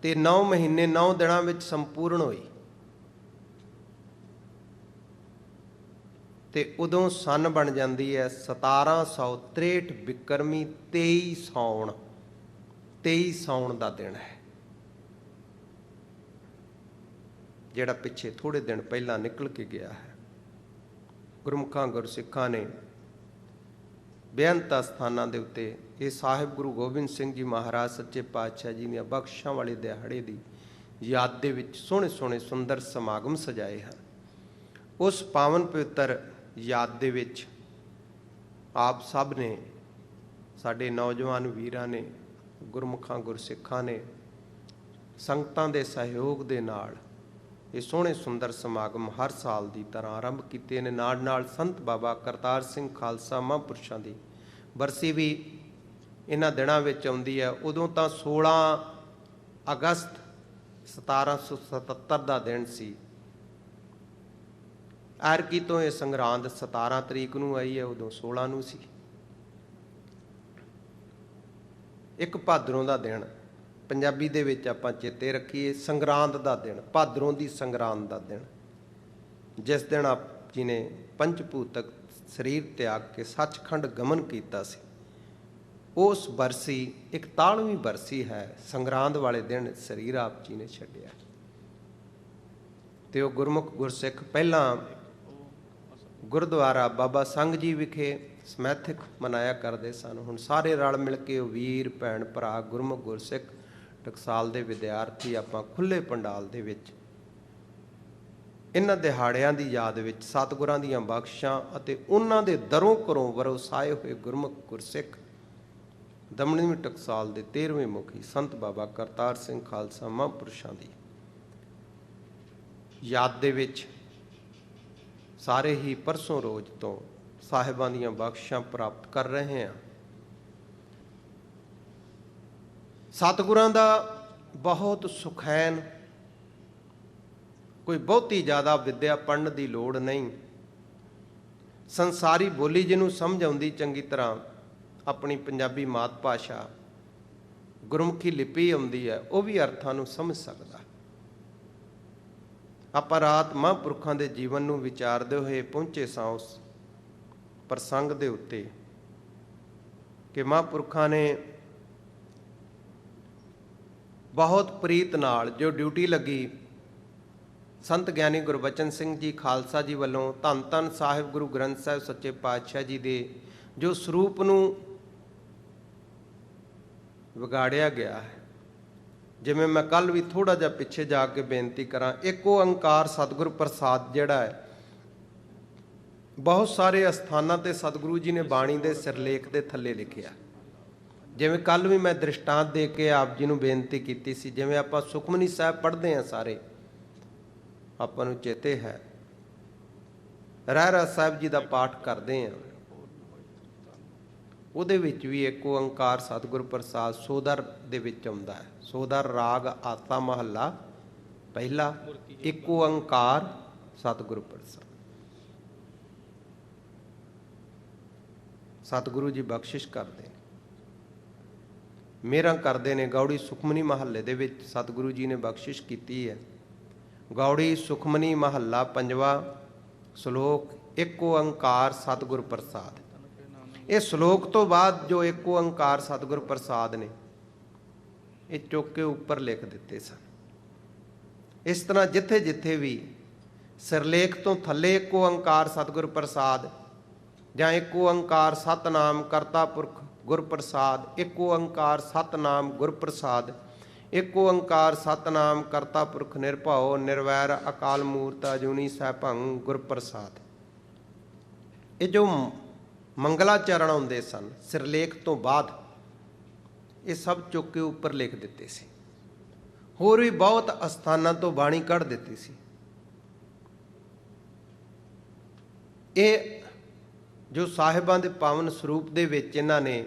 ते 9 महीने 9 दिनों में संपूर्ण हुई। ते उदों सन बन जाती है 1763 बिक्रमी 23 साउण। 23 साउण का दिन है, जिहड़ा पिछे थोड़े दिन पहला निकल के गया है। गुरमुखां गुरसिखां ने बेअंत स्थानां दे उत्ते ये साहिब गुरु गोबिंद सिंह जी महाराज सच्चे पातशाह जी ने बख्शां वाले दिहाड़े की याद दे विच सोहणे सोहणे सुंदर समागम सजाए हैं। उस पावन पवित्र याद दे विच आप सब ने, साडे नौजवान वीरां ने, गुरमुखां गुरसिखां ने संगतां दे सहयोग दे नाल ये सोहणे सुंदर समागम हर साल की तरह आरंभ किए ने। नाल नाल संत बाबा करतार सिंह खालसा महापुरुषों की बरसी भी इन्हां दिनां विच आउंदी है। उदों तां 16 अगस्त 1777 का दिन सी। ਐਰਕੀ ਤੋਂ ਇਹ ਸੰਗਰਾਂਦ 17 ਤਰੀਕ ਨੂੰ ਆਈ ਹੈ, ਉਦੋਂ 16 ਨੂੰ ਸੀ। ਇੱਕ ਭਾਦਰੋਂ ਦਾ ਦਿਨ ਪੰਜਾਬੀ ਦੇ ਵਿੱਚ ਆਪਾਂ ਚੇਤੇ ਰੱਖੀਏ, ਸੰਗਰਾਂਦ ਦਾ ਦਿਨ, ਭਾਦਰੋਂ ਦੀ ਸੰਗਰਾਂਦ ਦਾ ਦਿਨ, ਜਿਸ ਦਿਨ ਆਪ ਜੀ ਨੇ ਪੰਚਭੂਤਕ ਸਰੀਰ ਤਿਆਗ ਕੇ ਸੱਚਖੰਡ ਗਮਨ ਕੀਤਾ ਸੀ। ਉਸ ਬਰਸੀ 41ਵੀਂ ਬਰਸੀ ਹੈ, ਸੰਗਰਾਂਦ ਵਾਲੇ ਦਿਨ ਸਰੀਰ ਆਪ ਜੀ ਨੇ ਛੱਡਿਆ। ਤੇ ਉਹ ਗੁਰਮੁਖ ਗੁਰਸਿੱਖ ਪਹਿਲਾਂ ਗੁਰਦੁਆਰਾ ਬਾਬਾ ਸੰਗ ਜੀ ਵਿਖੇ ਸਮੈਥਿਕ ਮਨਾਇਆ ਕਰਦੇ ਸਨ। ਹੁਣ ਸਾਰੇ ਰਲ ਮਿਲ ਕੇ ਉਹ ਵੀਰ ਭੈਣ ਭਰਾ ਗੁਰਮੁਖ ਗੁਰਸਿੱਖ ਟਕਸਾਲ ਦੇ ਵਿਦਿਆਰਥੀ ਆਪਾਂ ਖੁੱਲ੍ਹੇ ਪੰਡਾਲ ਦੇ ਵਿੱਚ ਇਹਨਾਂ ਦਿਹਾੜਿਆਂ ਦੀ ਯਾਦ ਵਿੱਚ ਸਤਿਗੁਰਾਂ ਦੀਆਂ ਬਖਸ਼ਾਂ ਅਤੇ ਉਹਨਾਂ ਦੇ ਦਰੋਂ ਘਰੋਂ ਵਰਸਾਏ ਹੋਏ ਗੁਰਮੁਖ ਗੁਰਸਿੱਖ ਦਮਨਵੀਂ ਟਕਸਾਲ ਦੇ 13ਵੇਂ ਮੁਖੀ ਸੰਤ ਬਾਬਾ ਕਰਤਾਰ ਸਿੰਘ ਖਾਲਸਾ ਮਹਾਂਪੁਰਸ਼ਾਂ ਦੀ ਯਾਦ ਦੇ ਵਿੱਚ ਸਾਰੇ ਹੀ ਪਰਸੋਂ ਰੋਜ਼ ਤੋਂ ਸਾਹਿਬਾਂ ਦੀਆਂ ਬਖਸ਼ਾਂ ਪ੍ਰਾਪਤ ਕਰ ਰਹੇ ਹਾਂ। ਸਤਿਗੁਰਾਂ ਦਾ ਬਹੁਤ ਸੁਖੈਨ, ਕੋਈ ਬਹੁਤੀ ਜ਼ਿਆਦਾ ਵਿੱਦਿਆ ਪੜ੍ਹਨ ਦੀ ਲੋੜ ਨਹੀਂ। ਸੰਸਾਰੀ ਬੋਲੀ ਜਿਹਨੂੰ ਸਮਝ ਆਉਂਦੀ ਚੰਗੀ ਤਰ੍ਹਾਂ, ਆਪਣੀ ਪੰਜਾਬੀ ਮਾਤ ਭਾਸ਼ਾ ਗੁਰਮੁਖੀ ਲਿਪੀ ਆਉਂਦੀ ਹੈ, ਉਹ ਵੀ ਅਰਥਾਂ ਨੂੰ ਸਮਝ ਸਕਦਾ। ਆਪਾਂ ਰਾਤ ਮਹਾਂਪੁਰਖਾਂ ਦੇ ਜੀਵਨ ਨੂੰ ਵਿਚਾਰਦੇ ਹੋਏ ਪਹੁੰਚੇ ਸਾਂ ਉਸ ਪ੍ਰਸੰਗ ਦੇ ਉੱਤੇ ਕਿ ਮਹਾਂਪੁਰਖਾਂ ਨੇ ਬਹੁਤ ਪ੍ਰੀਤ ਨਾਲ ਜੋ ਡਿਊਟੀ ਲੱਗੀ ਸੰਤ ਗਿਆਨੀ ਗੁਰਬਚਨ ਸਿੰਘ ਜੀ ਖਾਲਸਾ ਜੀ ਵੱਲੋਂ ਧੰਨ ਧੰਨ ਸਾਹਿਬ ਗੁਰੂ ਗ੍ਰੰਥ ਸਾਹਿਬ ਸੱਚੇ ਪਾਤਸ਼ਾਹ ਜੀ ਦੇ ਜੋ ਸਰੂਪ ਨੂੰ ਵਿਗਾੜਿਆ ਗਿਆ ਹੈ। ਜਿਵੇਂ ਮੈਂ ਕੱਲ੍ਹ ਵੀ ਥੋੜ੍ਹਾ ਜਿਹਾ ਪਿੱਛੇ ਜਾ ਕੇ ਬੇਨਤੀ ਕਰਾਂ, ਇੱਕ ਓਅੰਕਾਰ ਸਤਿਗੁਰ ਪ੍ਰਸਾਦ ਜਿਹੜਾ ਹੈ, ਬਹੁਤ ਸਾਰੇ ਅਸਥਾਨਾਂ 'ਤੇ ਸਤਿਗੁਰੂ ਜੀ ਨੇ ਬਾਣੀ ਦੇ ਸਿਰਲੇਖ ਦੇ ਥੱਲੇ ਲਿਖਿਆ। ਜਿਵੇਂ ਕੱਲ੍ਹ ਵੀ ਮੈਂ ਦ੍ਰਿਸ਼ਟਾਂਤ ਦੇ ਕੇ ਆਪ ਜੀ ਨੂੰ ਬੇਨਤੀ ਕੀਤੀ ਸੀ, ਜਿਵੇਂ ਆਪਾਂ ਸੁਖਮਨੀ ਸਾਹਿਬ ਪੜ੍ਹਦੇ ਹਾਂ, ਸਾਰੇ ਆਪਾਂ ਨੂੰ ਚੇਤੇ ਹੈ, ਰਹਿਰਾਸ ਸਾਹਿਬ ਜੀ ਦਾ ਪਾਠ ਕਰਦੇ ਹਾਂ, ਉਹਦੇ ਵਿੱਚ ਵੀ ਇੱਕ ਓਅੰਕਾਰ ਸਤਿਗੁਰ ਪ੍ਰਸਾਦ ਸੋਦਰ ਦੇ ਵਿੱਚ ਆਉਂਦਾ ਹੈ। ਸੋਦਰ ਰਾਗ ਆਸਾ ਮਹੱਲਾ ਪਹਿਲਾ, ਇੱਕ ਓਅੰਕਾਰ ਸਤਿਗੁਰ ਪ੍ਰਸਾਦ। ਸਤਿਗੁਰੂ ਜੀ ਬਖਸ਼ਿਸ਼ ਕਰਦੇ ਨੇ, ਮਿਹਰਾਂ ਕਰਦੇ ਨੇ। ਗੌੜੀ ਸੁਖਮਨੀ ਮਹੱਲੇ ਦੇ ਵਿੱਚ ਸਤਿਗੁਰੂ ਜੀ ਨੇ ਬਖਸ਼ਿਸ਼ ਕੀਤੀ ਹੈ। ਗੌੜੀ ਸੁਖਮਨੀ ਮਹੱਲਾ ਪੰਜਵਾਂ, ਸ਼ਲੋਕ ਇੱਕ ਓਅੰਕਾਰ ਸਤਿਗੁਰ ਪ੍ਰਸਾਦ। ਇਹ ਸ਼ਲੋਕ ਤੋਂ ਬਾਅਦ ਜੋ ਇੱਕ ਓਅੰਕਾਰ ਸਤਿਗੁਰ ਪ੍ਰਸਾਦ ਨੇ, ਇਹ ਚੁੱਕ ਕੇ ਉੱਪਰ ਲਿਖ ਦਿੱਤੇ ਸਨ। ਇਸ ਤਰ੍ਹਾਂ ਜਿੱਥੇ ਜਿੱਥੇ ਵੀ ਸਿਰਲੇਖ ਤੋਂ ਥੱਲੇ ਇੱਕ ਓਅੰਕਾਰ ਸਤਿਗੁਰ ਪ੍ਰਸਾਦ ਜਾਂ ਇੱਕ ਓਅੰਕਾਰ ਸਤਿਨਾਮ ਕਰਤਾ ਪੁਰਖ ਗੁਰ ਪ੍ਰਸਾਦ, ਇੱਕ ਓਅੰਕਾਰ ਸਤਿਨਾਮ ਗੁਰ ਪ੍ਰਸਾਦ, ਇੱਕ ਓਅੰਕਾਰ ਸਤਿਨਾਮ ਕਰਤਾ ਪੁਰਖ ਨਿਰਭਉ ਨਿਰਵੈਰ ਅਕਾਲ ਮੂਰਤ ਅਜੂਨੀ ਸੈਭੰ ਗੁਰ ਪ੍ਰਸਾਦ, ਇਹ ਜੋ ਮੰਗਲਾਚਰਨ ਆਉਂਦੇ ਸਨ ਸਿਰਲੇਖ ਤੋਂ ਬਾਅਦ, ਇਹ ਸਭ ਚੁੱਕ ਕੇ ਉੱਪਰ ਲਿਖ ਦਿੱਤੇ ਸੀ। ਹੋਰ ਵੀ ਬਹੁਤ ਅਸਥਾਨਾਂ ਤੋਂ ਬਾਣੀ ਕੱਢ ਦਿੱਤੀ ਸੀ। ਇਹ ਜੋ ਸਾਹਿਬਾਂ ਦੇ ਪਾਵਨ ਸਰੂਪ ਦੇ ਵਿੱਚ ਇਹਨਾਂ ਨੇ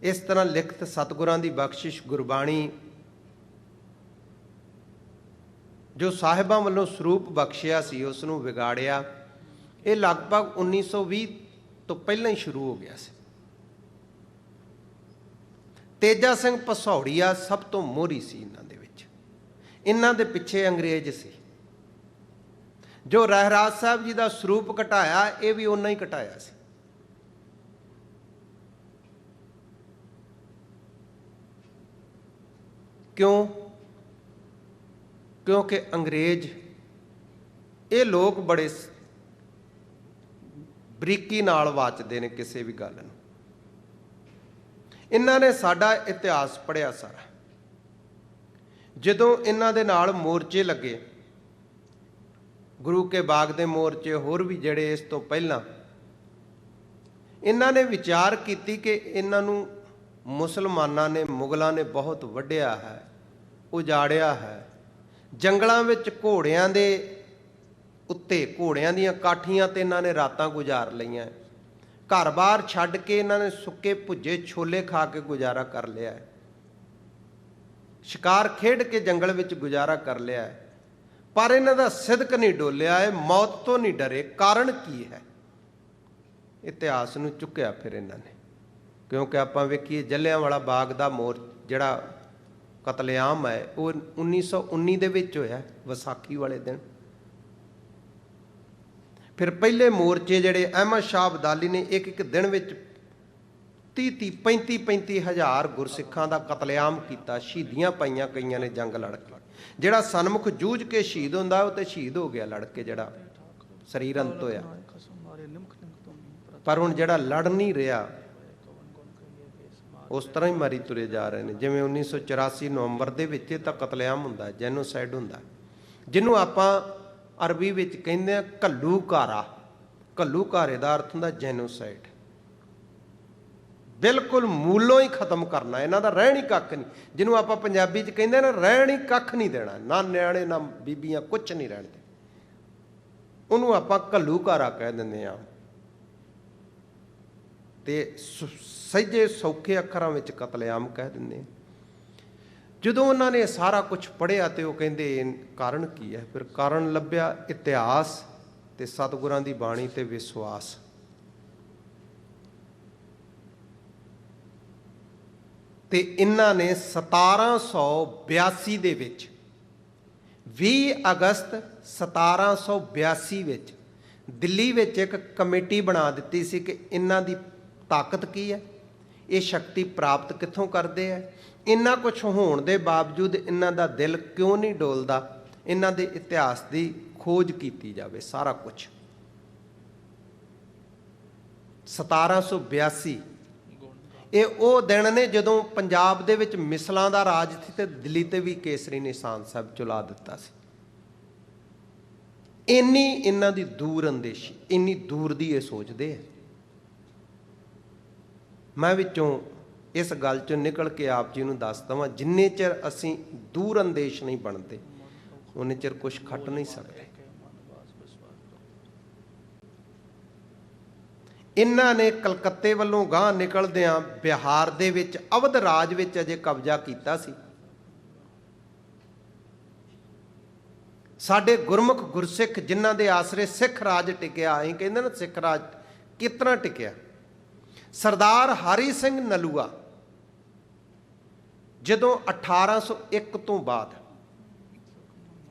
ਇਸ ਤਰ੍ਹਾਂ ਲਿਖਤ ਸਤਿਗੁਰਾਂ ਦੀ ਬਖਸ਼ਿਸ਼ ਗੁਰਬਾਣੀ ਜੋ ਸਾਹਿਬਾਂ ਵੱਲੋਂ ਸਰੂਪ ਬਖਸ਼ਿਆ ਸੀ, ਉਸ ਨੂੰ ਵਿਗਾੜਿਆ। ਇਹ ਲਗਭਗ 1920 ਤੋਂ ਪਹਿਲਾਂ ਹੀ ਸ਼ੁਰੂ ਹੋ ਗਿਆ ਸੀ। ਤੇਜਾ ਸਿੰਘ ਪਸੌੜੀਆ ਸਭ ਤੋਂ ਮੋਹਰੀ ਸੀ ਇਹਨਾਂ ਦੇ ਵਿੱਚ। ਇਹਨਾਂ ਦੇ ਪਿੱਛੇ ਅੰਗਰੇਜ਼ ਸੀ। ਜੋ ਰਹਿਰਾਸ ਸਾਹਿਬ ਜੀ ਦਾ ਸਰੂਪ ਘਟਾਇਆ, ਇਹ ਵੀ ਉਹਨਾਂ ਹੀ ਘਟਾਇਆ ਸੀ। ਕਿਉਂ? ਕਿਉਂਕਿ ਅੰਗਰੇਜ਼, ਇਹ ਲੋਕ ਬੜੇ ਬਰੀਕੀ ਨਾਲ ਵਾਚਦੇ ਨੇ ਕਿਸੇ ਵੀ ਗੱਲ ਨੂੰ। ਇਹਨਾਂ ਨੇ ਸਾਡਾ ਇਤਿਹਾਸ ਪੜ੍ਹਿਆ ਸਾਰਾ। ਜਦੋਂ ਇਹਨਾਂ ਦੇ ਨਾਲ ਮੋਰਚੇ ਲੱਗੇ, ਗੁਰੂ ਕੇ ਬਾਗ ਦੇ ਮੋਰਚੇ, ਹੋਰ ਵੀ ਜਿਹੜੇ ਇਸ ਤੋਂ ਪਹਿਲਾਂ, ਇਹਨਾਂ ਨੇ ਵਿਚਾਰ ਕੀਤੀ ਕਿ ਇਹਨਾਂ ਨੂੰ ਮੁਸਲਮਾਨਾਂ ਨੇ, ਮੁਗਲਾਂ ਨੇ ਬਹੁਤ ਵੱਢਿਆ ਹੈ, ਉਜਾੜਿਆ ਹੈ। ਜੰਗਲਾਂ ਵਿੱਚ ਘੋੜਿਆਂ ਦੇ ਉੱਤੇ, ਘੋੜਿਆਂ ਦੀਆਂ ਕਾਠੀਆਂ ਤੇ ਇਹਨਾਂ ਨੇ ਰਾਤਾਂ ਗੁਜ਼ਾਰ ਲਈਆਂ। ਘਰ-ਬਾਰ ਛੱਡ ਕੇ ਇਹਨਾਂ ਨੇ ਸੁੱਕੇ ਭੁੱਜੇ ਛੋਲੇ ਖਾ ਕੇ ਗੁਜ਼ਾਰਾ ਕਰ ਲਿਆ। ਸ਼ਿਕਾਰ ਖੇਡ ਕੇ ਜੰਗਲ ਵਿੱਚ ਗੁਜ਼ਾਰਾ ਕਰ ਲਿਆ। पर इन्हां दा सिदक नहीं डोलिया, मौत तो नहीं डरे। कारण की है? इतिहास नूं चुक्या फिर इन्हां ने, क्योंकि आपां वेखीए जलियांवाला बाग दा जिहड़ा कतलेआम है वो 1919 दे विच होया, विसाखी वाले दिन। फिर पहले मोर्चे जिहड़े अहमद शाह अब्दाली ने एक एक दिन विच 30-35 हज़ार गुरसिखां दा कतलेआम कीता, शहीदियां पाईयां कईयां ने जंग लड़ के। जिहड़ा सनमुख जूझ के शहीद हुंदा वो ते शहीद हो गया लड़ के, जिहड़ा शरीर अंत होया। पर हुण जिहड़ा लड़ नहीं रहा उस तरह ही मारी तुरे जा रहे हैं। जिवें 1984 नवंबर दे विच तां कतलेआम हुंदा, जैनोसाइड हुंदा, जिन्हों आपां अरबी विच कहंदे आ घल्लूघारा। घल्लूघारे दा अर्थ हुंदा जैनोसाइड। बिल्कुल मूलों ही खत्म करना, इन्हां दा रहण ही कख नहीं। जिन्हों आपां पंजाबी च कहंदे ना रहण ही कख नहीं देना, ना नियाणे ना बीबियां कुछ नहीं रहण दे, उहनूं आपां घल्लूघारा कह दिंदे आ। ते सही सौखे अखरां विच कतलेआम कह दिंदे। जदों उन्होंने सारा कुछ पढ़िया तो वो कहते कारण की है? फिर कारण लभ्या इतिहास ते सतगुरां दी बाणी ते विश्वास। ते इन्हां ने 1782 दे विच 20 अगस्त 1782 विच दिल्ली विच एक कमेटी बना दित्ती सी कि इन्हां दी ताकत की है, ये शक्ति प्राप्त कित्थों करते हैं, इन्ना कुछ होने के बावजूद इन्हां दा दिल क्यों नहीं डोलदा, इन्हां दे इतिहास की खोज की जाए। सारा कुछ 1782 ये वो दिन ने जदों पंजाब दे विच मिसलां दा राज सी ते दिल्ली ते भी केसरी निशान साहब चला दिता सी। इन्नी इन्हां दी दूर अंदेशी, इन्नी दूर दी ये सोचते हैं। मैं विचों इस गल चों निकल के आप जी नूं दस दवां, जिन्ने चिर असीं दूर अंदेश नहीं बनते उन्ने चिर कुछ खट नहीं सकते। इन्हां ने कलकत्ते वल्लों गांह निकलदिआं बिहार दे विच अवध राज विच अजे कब्जा कीता सी। साडे गुरमुख गुरसिख जिन्हां दे आसरे सिख राज टिकिआ, असीं कहंदे ना सिख राज कितना टिकिआ। सरदार हरी सिंह नलूआ जदों 1801 तो बाद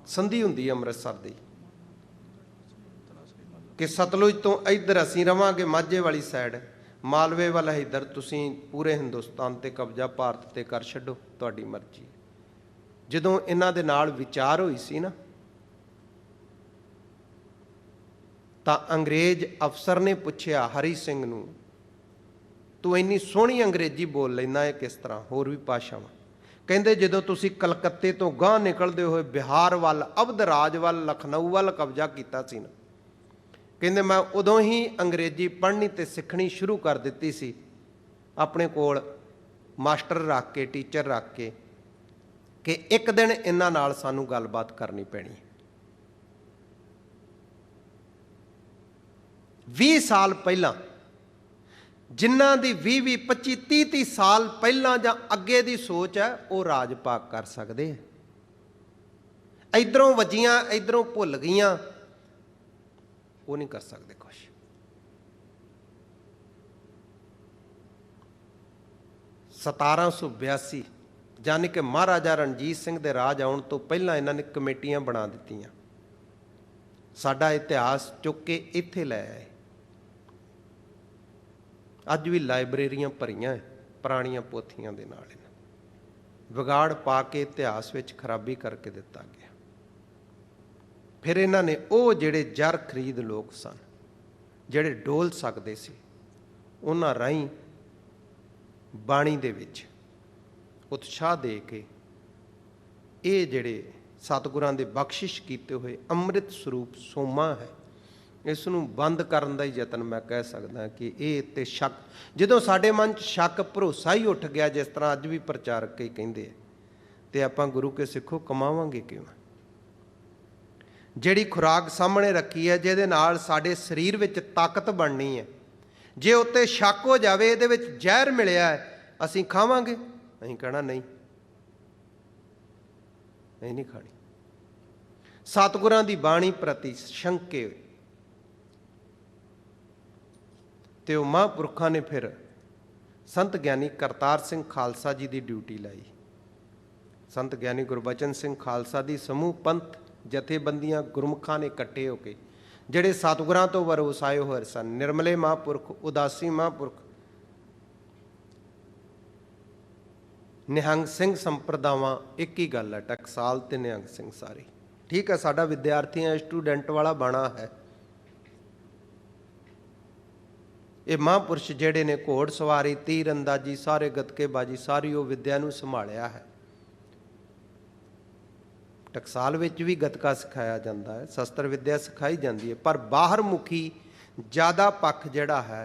संधि हुंदी अमृतसर दी कि सतलुज तो इधर असीं रवांगे माझे वाली साइड, मालवे वाला इधर तुसीं पूरे हिंदुस्तान ते कब्जा भारत ते कर छड्डो, तुहाडी मर्जी। जदों इन्हां दे नाल विचार होई सी ना तां अंग्रेज अफसर ने पुछया हरी सिंह नूं, तू इन्नी सोहनी अंग्रेजी बोल लैंदा है किस तरह, होर भी भाषावां। कहंदे जदों तुसीं कलकत्ते तो गांह निकलदे होए बिहार वल, अवध राज वल, लखनऊ वल कब्जा कीता सी ना, कहंदे मैं उदों ही अंग्रेजी पढ़नी ते सिखनी शुरू कर दित्ती सी, अपने कोल मास्टर रख के, टीचर रख के, कि एक दिन इन्हां नाल सानूं गलबात करनी पैनी। 20 साल पहलां जिन्हां दी 20 25 30 साल पहलां जां अगे दी सोच है वो राज भाग कर सकते हैं। इधरों वजियां इधरों भुल गईयां, वो नहीं कर सकते कुछ। (1782) यानी कि महाराजा रणजीत सिंह दे राज आउण तो पहलां इन्हां ने कमेटियां बना दित्तियां। साडा इतिहास चुक के इत्थे लै आए। अज भी लाइब्रेरियां भरियां पुरानियां पोथियां दे नाल, विगाड़ पा के इतिहास विच खराबी करके दिता गया। फिर इन्हां ने वो जिहड़े जर खरीद लोग सन, जिहड़े डोल सकते सी, उन्हां राहीं बाणी दे विच उत्साह दे के ये जिहड़े सतगुरां दे बख्शिश कीते हुए अमृत स्वरूप सोमा है, इसनूं बंद करन दा यतन मैं कह सकदा कि ये ते शक, जदों साडे मन च शक भरोसा ही उठ गया, जिस तरह अज भी प्रचारक कई कहिंदे ते आपां गुरु के सिखो कमावांगे किवें? जिहड़ी खुराक सामने रखी है, जिहदे नाल साडे शरीर विच ताकत बननी है, जे उत्ते शक हो जावे इहदे विच जहर मिलिआ है, असीं खावांगे? असीं कहना नहीं, नहीं खानी। सतगुरां दी बाणी प्रति शंके ते वो महापुरखों ने फिर संत ज्ञानी करतार सिंह खालसा जी की ड्यूटी लाई। संत ज्ञानी गुरबचन सिंह खालसा दी समूह पंथ जथेबंदियां गुरमुखां ने इकट्ठे होके ਜਿਹੜੇ सतगुरां तो वरोस आए होए सन, निर्मले महापुरख, उदासी महापुरख, निहंग सिंह संप्रदावां एक ही गल है, टकसाल ते निहंग सिंह सारे ठीक है। साडा विद्यार्थी है स्टूडेंट वाला बाणा है। ये महापुरुष जेडे ने घोड़ सवारी, तीर अंदाजी, सारे गतकेबाजी, सारी वो विद्या नूं संभालिया है। टकसाल विच भी गतका सिखाया जाता है, शस्त्र विद्या सिखाई जाती है, पर बाहर मुखी ज़्यादा पक्ष जिहड़ा है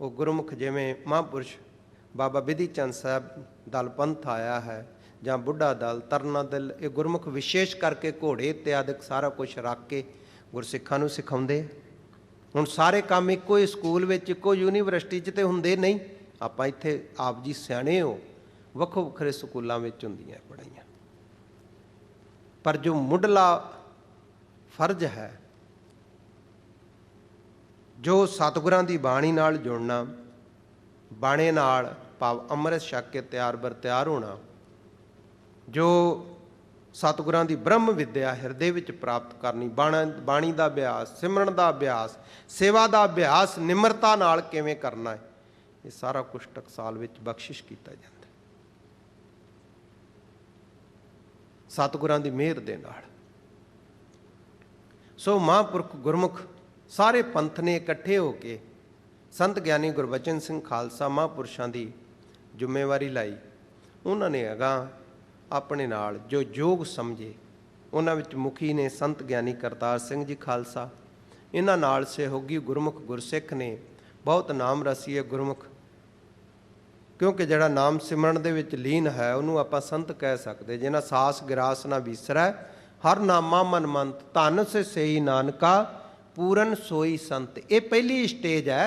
वो गुरमुख, जिवें महापुरुष बाबा बिधि चंद साहब दल पंथ आया है, जां बुढ़ा दल, तरना दल, ये गुरमुख विशेष करके घोड़े इत्यादि सारा कुछ रख के गुरसिखां नूं सिखाउंदे। हुण सारे काम इक्को ही स्कूल विच, इक्को यूनीवर्सिटी च तो हुंदे नहीं। आपां इत्थे आप जी सियाणे हो, वक्खो वक्खरे स्कूलों में हुंदियां पढ़ाइयां, पर जो मुढ़ला फर्ज है, जो सतगुरां दी बाणी नाल जुड़ना, बाणे नाल भाव अमृत छक के तैयार बर तैयार होना, जो सतगुरां दी ब्रह्म विद्या हिरदे विच प्राप्त करनी, बाणी दा अभ्यास, सिमरन दा अभ्यास, सेवा दा अभ्यास निमरता नाल किवें करना है, ये सारा कुछ टकसाल विच बख्शिश कीता जाता। सतगुरां दी मेहर दे नाल। सो महापुरख गुरमुख सारे पंथ ने इकट्ठे होके संत ज्ञानी गुरबचन सिंह खालसा महापुरुषां दी जिम्मेवारी लाई। उन्होंने अगां अपने नाल जो योग समझे, उन्हां विच मुखी ने संत ज्ञानी करतार सिंह जी खालसा, इन्हां नाल सहयोगी गुरमुख गुरसिख ने बहुत नाम रसी है गुरमुख, क्योंकि जिहड़ा नाम सिमरन दे विच लीन है उन्होंने आपां संत कह सकते। जिन्हां सास गिरास ना विसरै, हर नामा मन मंत, धन से सही नानका, पूरन सोई संत। ये पहली स्टेज है।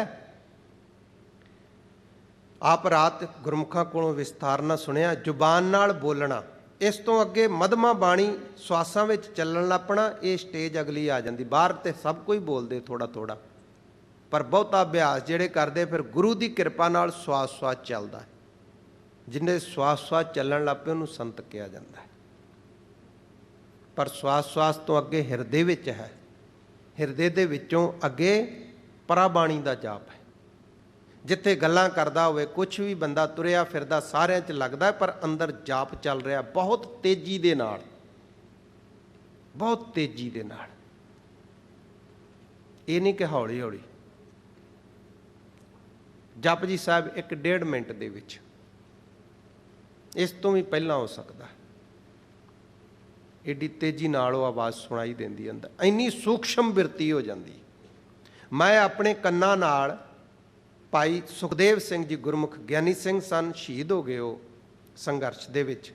आप रात गुरमुखां कोलों विस्तार नाल सुनिया, जुबान नाल बोलना, इस तो अगे मधमा बाणी स्वासां विच चलण लपना, ये स्टेज अगली आ जाती। बाहर तो सब कोई बोलते थोड़ा थोड़ा, पर बहुता अभ्यास जिहड़े करते फिर गुरु की कृपा नाल श्वास श्वास चलता है। जिन्हें श्वास श्वास चलण लग पे उन्होंने संत कहा जाता है। पर श्वास श्वास तो अगे हिरदे विच है, हिरदे दे विचों अगे पराबाणी का जाप है। जिथे गल्लां करदा होवे, कुछ भी बंदा तुरिया फिरदा सारिਆਂ च लगदा है, पर अंदर जाप चल रहा बहुत तेजी दे नाल, बहुत तेजी दे नाल। ये नहीं कि हौली हौली। जपजी साहब 1.5 मिनट दे विच, इस तो भी पहला हो सकता है। एडी तेजी नाल वो आवाज़ सुनाई देंदी अंदर, इन्नी सूक्ष्म बिरती हो जाती। मैं अपने कन्नां नाल भाई सुखदेव सिंह जी गुरमुख ज्ञानी सिंह सन, शहीद हो गए हो संघर्ष दे विच।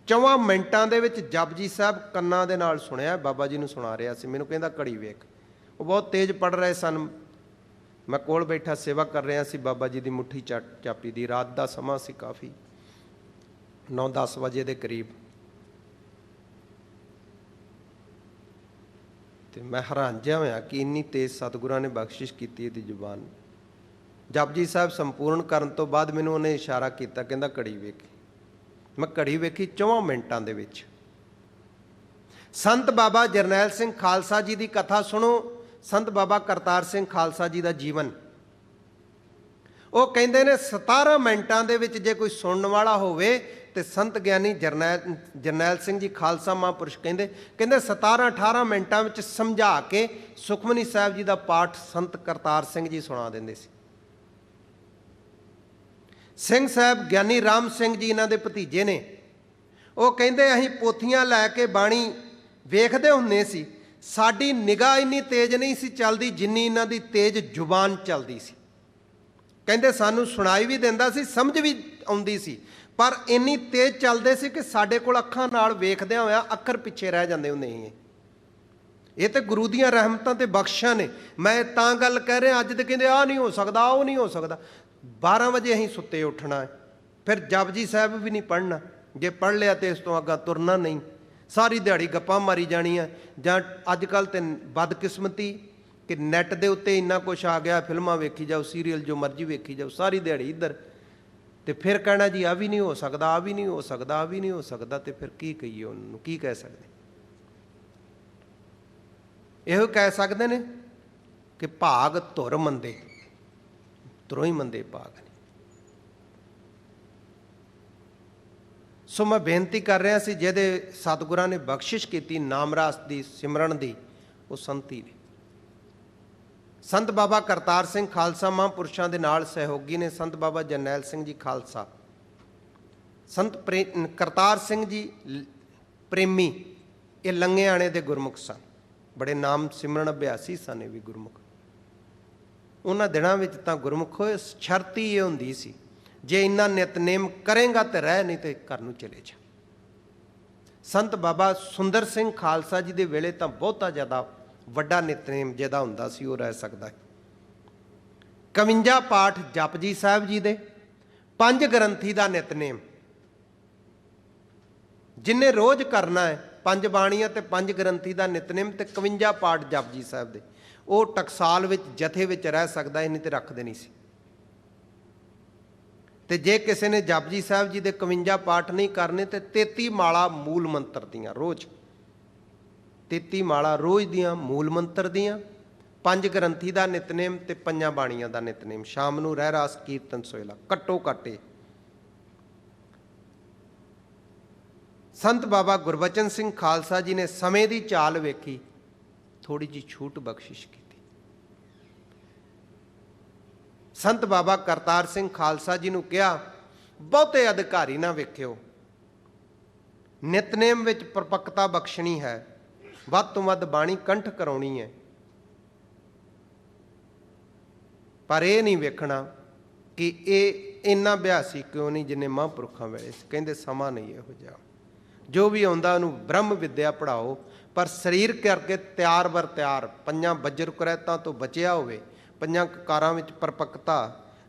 4 मिनटां दे विच जपजी साहब कन्नां दे नाल सुनिया, बाबा जी नूं सुना रहा सी। मैनूं कहंदा घड़ी वेख, वो बहुत तेज़ पढ़ रहे सन। मैं कोल बैठा सेवा कर रहा सी बाबा जी की मुट्ठी चापी दी। रात का समा सी, काफ़ी 9-10 बजे के करीब। तो मैं हैरान जिहा होया कि इन्नी तेज़ सतगुरां ने बख्शिश की इहदी जुबान। जपजी साहब संपूर्ण करन तो बाद मैनूं उन्हें इशारा किया, कहंदा घड़ी वेखी। मैं घड़ी वेखी, 4 मिनटां दे विच संत बाबा जरनैल सिंह खालसा जी की कथा सुनो। संत बाबा करतार सिंह खालसा जी का जीवन, वो कहते हैं 17 मिनटां दे विच जे कोई सुनने वाला होवे तो संत ज्ञानी जरनैल सिंह जी खालसा महापुरुष कहते 17-18 मिनटां विच समझा के सुखमनी साहब जी का पाठ संत करतार सिंह जी सुना देंदे सी। सिंह साहब ज्ञानी राम सिंह जी इन्हां दे भतीजे ने, वो कहते असीं पोथियां लैके बाणी वेखदे हुंदे सी, साडी निगाह इन्नी तेज नहीं सी चलदी जिन्नी इन्हां दी तेज जुबान चलदी सी। कहते सानू सुनाई भी दिंदा सी, समझ भी आउंदी सी, पर इन्नी तेज चलदे सी कि साडे कोल अखां नाल वेखदिआं होइआं अखर पिछे रह जांदे हुंदे ही। ये तो गुरु दीआं रहमतां ते बख्शां ने। मैं तां गल कह रहा, अज ते कहंदे आ नहीं हो सकदा, वो नहीं हो सकदा। 12 वजे असीं सुत्ते उठना है, फिर जपजी साहब भी नहीं पढ़ना, जे पढ़ लिया तो इस तो अग्गां तुरना नहीं। ਸਾਰੀ ਦਿਹਾੜੀ ਗੱਪਾਂ ਮਾਰੀ ਜਾਣੀਆਂ। ਜਾਂ ਅੱਜ ਕੱਲ੍ਹ ਤੇ ਬਦਕਿਸਮਤੀ ਕਿ ਨੈੱਟ ਦੇ ਉੱਤੇ ਇੰਨਾ ਕੁਛ ਆ ਗਿਆ, ਫਿਲਮਾਂ ਵੇਖੀ ਜਾਓ, ਸੀਰੀਅਲ ਜੋ ਮਰਜ਼ੀ ਵੇਖੀ ਜਾਓ, ਸਾਰੀ ਦਿਹਾੜੀ ਇੱਧਰ। ਤੇ ਫਿਰ ਕਹਿਣਾ ਜੀ ਆ ਵੀ ਨਹੀਂ ਹੋ ਸਕਦਾ, ਆ ਵੀ ਨਹੀਂ ਹੋ ਸਕਦਾ, ਆ ਵੀ ਨਹੀਂ ਹੋ ਸਕਦਾ। ਤੇ ਫਿਰ ਕੀ ਕਹੀਏ ਉਹਨਾਂ ਨੂੰ, ਕੀ ਕਹਿ ਸਕਦੇ? ਇਹੋ ਕਹਿ ਸਕਦੇ ਨੇ ਕਿ ਭਾਗ ਧੁਰ ਮੰਦੇ, ਧੁਰੋਂ ਹੀ ਮੰਦੇ ਭਾਗ ਨੇ। ਸੋ ਮੈਂ ਬੇਨਤੀ ਕਰ ਰਿਹਾ ਸੀ, ਜਿਹਦੇ ਸਤਿਗੁਰਾਂ ਨੇ ਬਖਸ਼ਿਸ਼ ਕੀਤੀ ਨਾਮ ਰਾਸ ਦੀ, ਸਿਮਰਨ ਦੀ, ਉਹ ਸੰਤੀ ਨੇ। ਸੰਤ ਬਾਬਾ ਕਰਤਾਰ ਸਿੰਘ ਖਾਲਸਾ ਮਹਾਂਪੁਰਸ਼ਾਂ ਦੇ ਨਾਲ ਸਹਿਯੋਗੀ ਨੇ ਸੰਤ ਬਾਬਾ ਜਰਨੈਲ ਸਿੰਘ ਜੀ ਖਾਲਸਾ, ਸੰਤ ਕਰਤਾਰ ਸਿੰਘ ਜੀ ਪ੍ਰੇਮੀ, ਇਹ ਲੰਗੇਆਣੇ ਦੇ ਗੁਰਮੁਖ ਸਨ। ਬੜੇ ਨਾਮ ਸਿਮਰਨ ਅਭਿਆਸੀ ਸਨ ਇਹ ਵੀ ਗੁਰਮੁਖ। ਉਹਨਾਂ ਦਿਨਾਂ ਵਿੱਚ ਤਾਂ ਗੁਰਮੁਖ ਹੋਏ, ਸ਼ਰਤ ਹੀ ਇਹ ਹੁੰਦੀ ਸੀ, ਜੇ ਇੰਨਾ ਨਿਤਨੇਮ ਕਰੇਗਾ ਤੇ ਰਹਿ, ਨਹੀਂ ਤੇ ਘਰ ਨੂੰ ਚਲੇ ਜਾ। ਸੰਤ ਬਾਬਾ ਸੁੰਦਰ ਸਿੰਘ ਖਾਲਸਾ ਜੀ ਦੇ ਵੇਲੇ ਤਾਂ ਬਹੁਤਾ ਜ਼ਿਆਦਾ ਵੱਡਾ ਨਿਤਨੇਮ ਜਿਹਦਾ ਹੁੰਦਾ ਸੀ ਉਹ ਰਹਿ ਸਕਦਾ। 51 ਪਾਠ ਜਪਜੀ ਸਾਹਿਬ ਜੀ ਦੇ, 5 ਗ੍ਰੰਥੀ ਦਾ ਨਿਤਨੇਮ ਜਿੰਨੇ ਰੋਜ਼ ਕਰਨਾ ਹੈ, 5 ਬਾਣੀਆਂ ਤੇ 5 ਗ੍ਰੰਥੀ ਦਾ ਨਿਤਨੇਮ ਤੇ 51 ਪਾਠ ਜਪਜੀ ਸਾਹਿਬ ਦੇ, ਉਹ ਟਕਸਾਲ ਵਿੱਚ ਜਥੇ ਵਿੱਚ ਰਹਿ ਸਕਦਾ, ਇਹ ਨਹੀਂ ਤੇ ਰੱਖਦੇ ਨਹੀਂ ਸੀ। ਤੇ ਜੇ ਕਿਸੇ ਨੇ ਜਪਜੀ ਸਾਹਿਬ ਜੀ ਦੇ 51 ਪਾਠ ਨਹੀਂ ਕਰਨੇ ਤੇ 33 ਮਾਲਾ ਮੂਲ ਮੰਤਰ ਦੀਆਂ ਰੋਜ਼, 33 ਮਾਲਾ ਰੋਜ਼ ਦੀਆਂ ਮੂਲ ਮੰਤਰ ਦੀਆਂ, 5 ਗ੍ਰੰਥੀ ਦਾ ਨਿਤਨੇਮ ਤੇ 5 ਬਾਣੀਆਂ ਦਾ ਨਿਤਨੇਮ, ਸ਼ਾਮ ਨੂੰ ਰਹਿ ਰਾਸ ਕੀਰਤਨ ਸੋਹਿਲਾ ਘੱਟੋ ਘੱਟੇ। ਸੰਤ ਬਾਬਾ ਗੁਰਬਚਨ ਸਿੰਘ ਖਾਲਸਾ ਜੀ ਨੇ ਸਮੇਂ ਦੀ ਚਾਲ ਵੇਖੀ, ਥੋੜੀ ਜਿਹੀ ਛੂਟ ਬਖਸ਼ਿਸ਼ ਕੀਤੀ। ਸੰਤ ਬਾਬਾ ਕਰਤਾਰ ਸਿੰਘ ਖਾਲਸਾ ਜੀ ਨੂੰ ਕਿਹਾ, ਬਹੁਤੇ ਅਧਿਕਾਰੀ ਨਾ ਵੇਖਿਓ, ਨਿਤਨੇਮ ਵਿੱਚ ਪਰਪੱਕਤਾ ਬਖਸ਼ਣੀ ਹੈ, ਵੱਧ ਤੋਂ ਵੱਧ ਬਾਣੀ ਕੰਠ ਕਰਾਉਣੀ ਹੈ, ਪਰ ਇਹ ਨਹੀਂ ਵੇਖਣਾ ਕਿ ਇਹ ਇੰਨਾ ਅਭਿਆਸੀ ਕਿਉਂ ਨਹੀਂ ਜਿੰਨੇ ਮਹਾਂਪੁਰਖਾਂ ਵੇਲੇ ਸੀ। ਕਹਿੰਦੇ ਸਮਾਂ ਨਹੀਂ ਇਹੋ ਜਿਹਾ, ਜੋ ਵੀ ਆਉਂਦਾ ਉਹਨੂੰ ਬ੍ਰਹਮ ਵਿਦਿਆ ਪੜ੍ਹਾਓ, ਪਰ ਸਰੀਰ ਕਰਕੇ ਤਿਆਰ ਬਰ ਤਿਆਰ, 5 ਬੱਜਰ ਕੁਰੈਤਾਂ ਤੋਂ ਬਚਿਆ ਹੋਵੇ, 5 ਕਕਾਰਾਂ ਵਿੱਚ ਪਰਪੱਕਤਾ,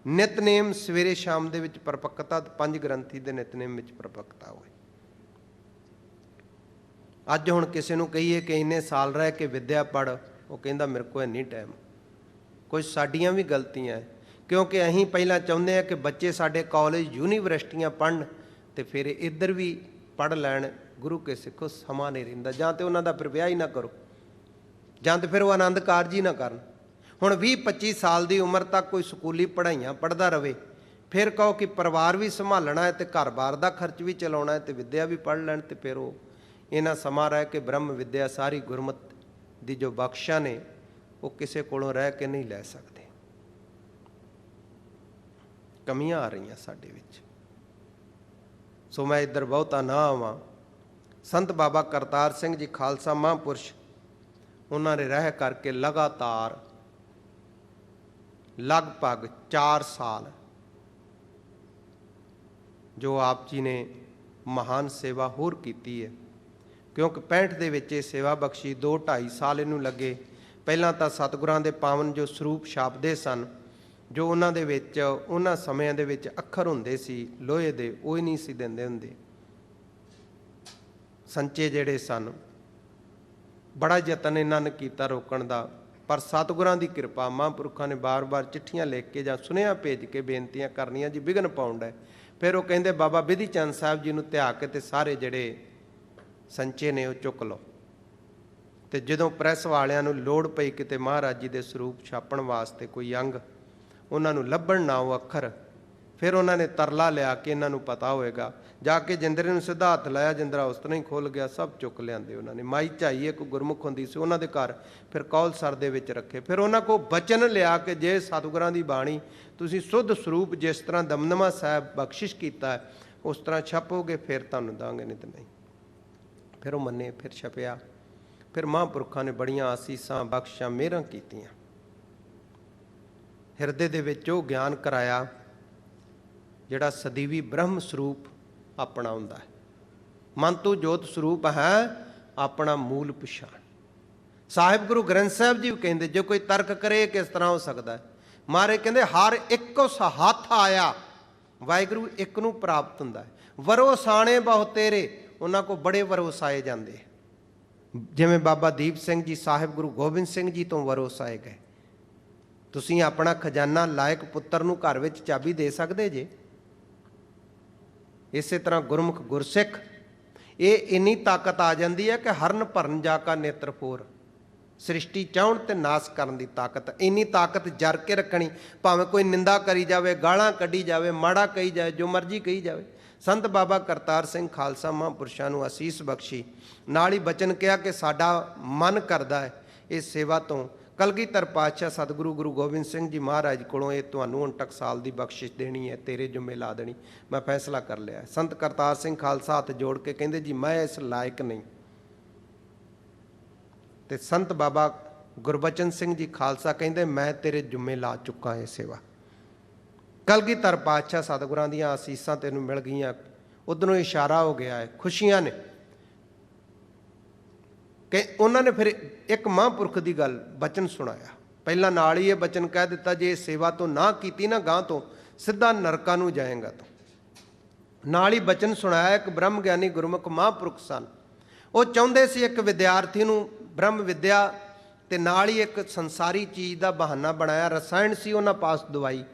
ਨਿਤਨੇਮ ਸਵੇਰੇ ਸ਼ਾਮ ਦੇ ਵਿੱਚ ਪਰਪੱਕਤਾ, 5 ਗ੍ਰੰਥੀ ਦੇ ਨਿਤਨੇਮ ਵਿੱਚ ਪਰਪੱਕਤਾ ਹੋਵੇ। ਅੱਜ ਹੁਣ ਕਿਸੇ ਨੂੰ ਕਹੀਏ ਕਿ ਇੰਨੇ ਸਾਲ ਰਹਿ ਕੇ ਵਿਦਿਆ ਪੜ੍ਹ, ਉਹ ਕਹਿੰਦਾ ਮੇਰੇ ਕੋਲ ਨਹੀਂ ਟਾਈਮ। ਕੁਝ ਸਾਡੀਆਂ ਵੀ ਗਲਤੀਆਂ, ਕਿਉਂਕਿ ਅਸੀਂ ਪਹਿਲਾਂ ਚਾਹੁੰਦੇ ਹਾਂ ਕਿ ਬੱਚੇ ਸਾਡੇ ਕਾਲਜ ਯੂਨੀਵਰਸਿਟੀਆਂ ਪੜ੍ਹਨ ਤੇ ਫਿਰ ਇੱਧਰ ਵੀ ਪੜ੍ਹ ਲੈਣ, ਗੁਰੂ ਕੇ ਸਿੱਖੋ। ਸਮਾਂ ਨਹੀਂ ਰਹਿੰਦਾ, ਜਾਂ ਤਾਂ ਉਹਨਾਂ ਦਾ ਫਿਰ ਵਿਆਹ ਹੀ ਨਾ ਕਰੋ, ਜਾਂ ਤਾਂ ਫਿਰ ਉਹ ਆਨੰਦ ਕਾਰਜ ਹੀ ਨਾ ਕਰਨ। ਹੁਣ 20-25 ਸਾਲ ਦੀ ਉਮਰ ਤੱਕ ਕੋਈ ਸਕੂਲੀ ਪੜ੍ਹਾਈਆਂ ਪੜ੍ਹਦਾ ਰਵੇ, ਫਿਰ ਕਹੋ ਕਿ ਪਰਿਵਾਰ ਵੀ ਸੰਭਾਲਣਾ ਹੈ ਤੇ ਘਰ-ਬਾਰ ਦਾ ਖਰਚ ਵੀ ਚਲਾਉਣਾ ਹੈ ਤੇ ਵਿਦਿਆ ਵੀ ਪੜ੍ਹ ਲੈਣ, ਤੇ ਫਿਰ ਉਹ ਇਹਨਾਂ ਸਮਾਂ ਰਹਿ ਕੇ ਬ੍ਰਹਮ ਵਿਦਿਆ ਸਾਰੀ ਗੁਰਮਤ ਦੀ ਜੋ ਬਖਸ਼ਾਂ ਨੇ ਉਹ ਕਿਸੇ ਕੋਲੋਂ ਰਹਿ ਕੇ ਨਹੀਂ ਲੈ ਸਕਦੇ। ਕਮੀਆਂ ਆ ਰਹੀਆਂ ਸਾਡੇ ਵਿੱਚ। ਸੋ ਮੈਂ ਇੱਧਰ ਬਹੁਤਾ ਨਾ ਆਵਾਂ। ਸੰਤ ਬਾਬਾ ਕਰਤਾਰ ਸਿੰਘ ਜੀ ਖਾਲਸਾ ਮਹਾਂਪੁਰਸ਼, ਉਹਨਾਂ ਨੇ ਰਹਿ ਕਰਕੇ ਲਗਾਤਾਰ ਲਗਭਗ 4 ਸਾਲ ਜੋ ਆਪ ਜੀ ਨੇ ਮਹਾਨ ਸੇਵਾ ਹੋਰ ਕੀਤੀ ਹੈ, ਕਿਉਂਕਿ 65 ਦੇ ਵਿੱਚ ਇਹ ਸੇਵਾ ਬਖਸ਼ੀ। 2-2.5 ਸਾਲ ਇਹਨੂੰ ਲੱਗੇ। ਪਹਿਲਾਂ ਤਾਂ ਸਤਿਗੁਰਾਂ ਦੇ ਪਾਵਨ ਜੋ ਸਰੂਪ ਛਾਪਦੇ ਸਨ, ਜੋ ਉਹਨਾਂ ਦੇ ਵਿੱਚ ਉਹਨਾਂ ਸਮਿਆਂ ਦੇ ਵਿੱਚ ਅੱਖਰ ਹੁੰਦੇ ਸੀ ਲੋਹੇ ਦੇ, ਉਹ ਹੀ ਨਹੀਂ ਸੀ ਦਿੰਦੇ ਹੁੰਦੇ। ਸੰਚੇ ਜਿਹੜੇ ਸਨ, ਬੜਾ ਯਤਨ ਇਹਨਾਂ ਨੇ ਕੀਤਾ ਰੋਕਣ ਦਾ, ਪਰ ਸਤਿਗੁਰਾਂ ਦੀ ਕਿਰਪਾ, ਮਹਾਂਪੁਰਖਾਂ ਨੇ ਬਾਰ-ਬਾਰ ਚਿੱਠੀਆਂ ਲਿਖ ਕੇ ਜਾਂ ਸੁਨੇਹਾ ਭੇਜ ਕੇ ਬੇਨਤੀਆਂ ਕਰਨੀਆਂ, ਜੀ ਵਿਘਨ ਪਾਉਣ ਡੈ। ਫਿਰ ਉਹ ਕਹਿੰਦੇ ਬਾਬਾ ਬਿਧੀ ਚੰਦ ਸਾਹਿਬ ਜੀ ਨੂੰ ਧਿਆ ਕੇ ਤੇ ਸਾਰੇ ਜਿਹੜੇ ਸੰਚੇ ਨੇ ਉਹ ਚੁੱਕ ਲਓ। ਤੇ ਜਦੋਂ ਪ੍ਰੈਸ ਵਾਲਿਆਂ ਨੂੰ ਲੋੜ ਪਈ ਕਿਤੇ ਮਹਾਰਾਜ ਜੀ ਦੇ ਸਰੂਪ ਛਾਪਣ ਵਾਸਤੇ ਕੋਈ ਅੰਗ, ਉਹਨਾਂ ਨੂੰ ਲੱਭਣ ਨਾ ਉਹ ਅੱਖਰ, ਫਿਰ ਉਹਨਾਂ ਨੇ ਤਰਲਾ ਲਿਆ ਕਿ ਇਹਨਾਂ ਨੂੰ ਪਤਾ ਹੋਏਗਾ। ਜਾ ਕੇ ਜਿੰਦਰੇ ਨੂੰ ਸਿੱਧਾ ਹੱਥ ਲਾਇਆ, ਜਿੰਦਰਾ ਉਸ ਤਰ੍ਹਾਂ ਹੀ ਖੁੱਲ੍ਹ ਗਿਆ, ਸਭ ਚੁੱਕ ਲਿਆਂਦੇ ਉਹਨਾਂ ਨੇ। ਮਾਈ ਝਾਈ ਇੱਕ ਗੁਰਮੁਖ ਹੁੰਦੀ ਸੀ ਉਹਨਾਂ ਦੇ ਘਰ, ਫਿਰ ਕੌਲਸਰ ਦੇ ਵਿੱਚ ਰੱਖੇ। ਫਿਰ ਉਹਨਾਂ ਕੋਲ ਬਚਨ ਲਿਆ ਕਿ ਜੇ ਸਤਿਗੁਰਾਂ ਦੀ ਬਾਣੀ ਤੁਸੀਂ ਸੁੱਧ ਸਰੂਪ ਜਿਸ ਤਰ੍ਹਾਂ ਦਮਦਮਾ ਸਾਹਿਬ ਬਖਸ਼ਿਸ਼ ਕੀਤਾ ਹੈ ਉਸ ਤਰ੍ਹਾਂ ਛਾਪੋਗੇ ਫਿਰ ਤੁਹਾਨੂੰ ਦਾਂਗੇ, ਨਹੀਂ ਤਾਂ ਨਹੀਂ। ਫਿਰ ਉਹ ਮੰਨੇ, ਫਿਰ ਛਪਿਆ। ਫਿਰ ਮਹਾਂਪੁਰਖਾਂ ਨੇ ਬੜੀਆਂ ਆਸੀਸਾਂ ਬਖਸ਼ਾਂ ਮਿਹਰਾਂ ਕੀਤੀਆਂ। ਹਿਰਦੇ ਦੇ ਵਿੱਚ ਉਹ ਗਿਆਨ ਕਰਾਇਆ ਜਿਹੜਾ ਸਦੀਵੀ ਬ੍ਰਹਮ ਸਰੂਪ ਆਪਣਾ ਹੁੰਦਾ ਹੈ। ਮਨ ਤੋਂ ਜੋਤ ਸਰੂਪ ਹੈ ਆਪਣਾ ਮੂਲ ਪਛਾਣ। ਸਾਹਿਬ ਗੁਰੂ ਗ੍ਰੰਥ ਸਾਹਿਬ ਜੀ ਕਹਿੰਦੇ ਜੇ ਕੋਈ ਤਰਕ ਕਰੇ ਕਿਸ ਤਰ੍ਹਾਂ ਹੋ ਸਕਦਾ ਹੈ, ਮਾਰੇ ਕਹਿੰਦੇ ਹਰ ਇੱਕੋ ਹੱਥ ਆਇਆ, ਵਾਹਿਗੁਰੂ ਇੱਕ ਨੂੰ ਪ੍ਰਾਪਤ ਹੁੰਦਾ ਹੈ। ਵਰੋ ਸਾਣੇ ਬਹੁ ਤੇਰੇ, ਉਹਨਾਂ ਕੋਲ ਬੜੇ ਵਰੋਸਾਏ ਜਾਂਦੇ, ਜਿਵੇਂ ਬਾਬਾ ਦੀਪ ਸਿੰਘ ਜੀ ਸਾਹਿਬ ਗੁਰੂ ਗੋਬਿੰਦ ਸਿੰਘ ਜੀ ਤੋਂ ਵਰੋਸਾਏ ਗਏ। ਤੁਸੀਂ ਆਪਣਾ ਖਜ਼ਾਨਾ ਲਾਇਕ ਪੁੱਤਰ ਨੂੰ ਘਰ ਵਿੱਚ ਚਾਬੀ ਦੇ ਸਕਦੇ ਜੇ। ਇਸੇ ਤਰ੍ਹਾਂ ਗੁਰਮੁਖ ਗੁਰਸਿੱਖ, ਇਹ ਇੰਨੀ ਤਾਕਤ ਆ ਜਾਂਦੀ ਹੈ ਕਿ ਹਰਨ ਭਰਨ ਜਾ ਕਾ ਨੇਤਰ ਫੋਰ, ਸ੍ਰਿਸ਼ਟੀ ਚਾਹੁਣ ਤੇ ਨਾਸ ਕਰਨ ਦੀ ਤਾਕਤ। ਇੰਨੀ ਤਾਕਤ ਜਰ ਕੇ ਰੱਖਣੀ, ਭਾਵੇਂ ਕੋਈ ਨਿੰਦਾ ਕਰੀ ਜਾਵੇ, ਗਾਲਾਂ ਕੱਢੀ ਜਾਵੇ, ਮਾੜਾ ਕਹੀ ਜਾਵੇ, ਜੋ ਮਰਜ਼ੀ ਕਹੀ ਜਾਵੇ। ਸੰਤ ਬਾਬਾ ਕਰਤਾਰ ਸਿੰਘ ਖਾਲਸਾ ਮਹਾਂਪੁਰਸ਼ਾਂ ਨੂੰ ਅਸੀਸ ਬਖਸ਼ੀ, ਨਾਲ ਹੀ ਬਚਨ ਕਿਹਾ ਕਿ ਸਾਡਾ ਮਨ ਕਰਦਾ ਹੈ ਇਸ ਸੇਵਾ ਤੋਂ ਕਲਗੀਧਰ ਪਾਤਸ਼ਾਹ ਸਤਿਗੁਰੂ ਗੁਰੂ ਗੋਬਿੰਦ ਸਿੰਘ ਜੀ ਮਹਾਰਾਜ ਕੋਲੋਂ ਇਹ ਤੁਹਾਨੂੰ ਹੁਣ ਟਕਸਾਲ ਦੀ ਬਖਸ਼ਿਸ਼ ਦੇਣੀ ਹੈ, ਤੇਰੇ ਜੁਮੇ ਲਾ ਦੇਣੀ। ਮੈਂ ਫੈਸਲਾ ਕਰ ਲਿਆ। ਸੰਤ ਕਰਤਾਰ ਸਿੰਘ ਖਾਲਸਾ ਹੱਥ ਜੋੜ ਕੇ ਕਹਿੰਦੇ ਜੀ ਮੈਂ ਇਸ ਲਾਇਕ ਨਹੀਂ। ਤੇ ਸੰਤ ਬਾਬਾ ਗੁਰਬਚਨ ਸਿੰਘ ਜੀ ਖਾਲਸਾ ਕਹਿੰਦੇ ਮੈਂ ਤੇਰੇ ਜੁਮੇ ਲਾ ਚੁੱਕਾ ਇਹ ਸੇਵਾ। ਕਲਗੀਧਰ ਪਾਤਸ਼ਾਹ ਸਤਿਗੁਰਾਂ ਦੀਆਂ ਅਸੀਸਾਂ ਤੈਨੂੰ ਮਿਲ ਗਈਆਂ। ਉਧਰੋਂ ਇਸ਼ਾਰਾ ਹੋ ਗਿਆ ਹੈ, ਖੁਸ਼ੀਆਂ ਨੇ ਕਿ ਉਹਨਾਂ ਨੇ ਫਿਰ ਇੱਕ ਮਹਾਂਪੁਰਖ ਦੀ ਗੱਲ ਬਚਨ ਸੁਣਾਇਆ। ਪਹਿਲਾਂ ਨਾਲ ਹੀ ਇਹ ਬਚਨ ਕਹਿ ਦਿੱਤਾ, ਜੇ ਸੇਵਾ ਤੋਂ ਨਾ ਕੀਤੀ ਨਾ ਗਾਂ ਤੋਂ ਸਿੱਧਾ ਨਰਕਾਂ ਨੂੰ ਜਾਏਗਾ। ਤੂੰ ਨਾਲ ਹੀ ਬਚਨ ਸੁਣਾਇਆ। ਇੱਕ ਬ੍ਰਹਮ ਗਿਆਨੀ ਗੁਰਮੁਖ ਮਹਾਂਪੁਰਖ ਸਨ, ਉਹ ਚਾਹੁੰਦੇ ਸੀ ਇੱਕ ਵਿਦਿਆਰਥੀ ਨੂੰ ਬ੍ਰਹਮ ਵਿਦਿਆ ਤੇ ਨਾਲ ਹੀ ਇੱਕ ਸੰਸਾਰੀ ਚੀਜ਼ ਦਾ ਬਹਾਨਾ ਬਣਾਇਆ। ਰਸਾਇਣ ਸੀ ਉਹਨਾਂ ਪਾਸ ਦਵਾਈ,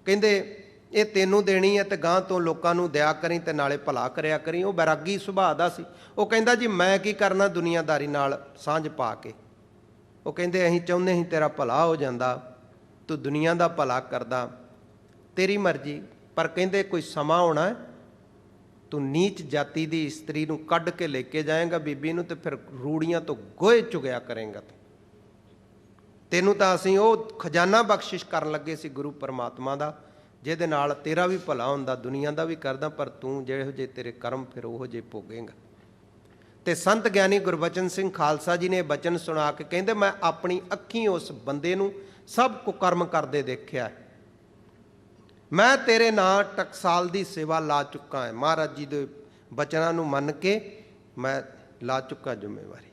ਕਹਿੰਦੇ ਇਹ ਤੈਨੂੰ ਦੇਣੀ ਹੈ ਤੇ ਗਾਂ ਤੋਂ ਲੋਕਾਂ ਨੂੰ ਦਿਆ ਕਰੀ ਤੇ ਨਾਲੇ ਭਲਾ ਕਰਿਆ ਕਰੀ। ਉਹ ਬੈਰਾਗੀ ਸੁਭਾਅ ਦਾ ਸੀ। ਉਹ ਕਹਿੰਦਾ ਜੀ ਮੈਂ ਕੀ ਕਰਨਾ ਦੁਨੀਆਦਾਰੀ ਨਾਲ ਸਾਂਝ ਪਾ ਕੇ। ਉਹ ਕਹਿੰਦੇ ਅਸੀਂ ਚਾਹੁੰਦੇ ਸੀ ਤੇਰਾ ਭਲਾ ਹੋ ਜਾਂਦਾ, ਤੂੰ ਦੁਨੀਆ ਦਾ ਭਲਾ ਕਰਦਾ, ਤੇਰੀ ਮਰਜ਼ੀ। ਪਰ ਕਹਿੰਦੇ ਕੋਈ ਸਮਾਂ ਹੋਣਾ ਹੈ, ਤੂੰ ਨੀਚ ਜਾਤੀ ਦੀ ਇਸਤਰੀ ਨੂੰ ਕੱਢ ਕੇ ਲੈ ਕੇ ਜਾਏਗਾ ਬੀਬੀ ਨੂੰ, ਤੇ ਫਿਰ ਰੂੜੀਆਂ ਤੋਂ ਗੋਹੇ ਚੁਗਿਆ ਕਰੇਗਾ। ਤੈਨੂੰ ਤਾਂ ਅਸੀਂ ਉਹ ਖਜ਼ਾਨਾ ਬਖਸ਼ਿਸ਼ ਕਰਨ ਲੱਗੇ ਸੀ ਗੁਰੂ ਪਰਮਾਤਮਾ ਦਾ, ਜਿਹਦੇ ਨਾਲ ਤੇਰਾ ਵੀ ਭਲਾ ਹੁੰਦਾ, ਦੁਨੀਆ ਦਾ ਵੀ ਕਰਦਾ, ਪਰ ਤੂੰ ਜਿਹੋ ਜਿਹੇ ਤੇਰੇ ਕਰਮ ਫਿਰ ਉਹੋ ਜਿਹੇ ਭੋਗੇਂਗਾ। ਤੇ ਸੰਤ ਗਿਆਨੀ ਗੁਰਬਚਨ ਸਿੰਘ ਖਾਲਸਾ ਜੀ ਨੇ ਬਚਨ ਸੁਣਾ ਕੇ ਕਹਿੰਦੇ ਮੈਂ ਆਪਣੀ ਅੱਖੀਂ ਉਸ ਬੰਦੇ ਨੂੰ ਸਭ ਕੁਕਰਮ ਕਰਦੇ ਦੇਖਿਆ। ਮੈਂ ਤੇਰੇ ਨਾਂ ਟਕਸਾਲ ਦੀ ਸੇਵਾ ਲਾ ਚੁੱਕਾ ਹੈ। ਮਹਾਰਾਜ ਜੀ ਦੇ ਬਚਨਾਂ ਨੂੰ ਮੰਨ ਕੇ ਮੈਂ ਲਾ ਚੁੱਕਾ ਜ਼ਿੰਮੇਵਾਰੀ,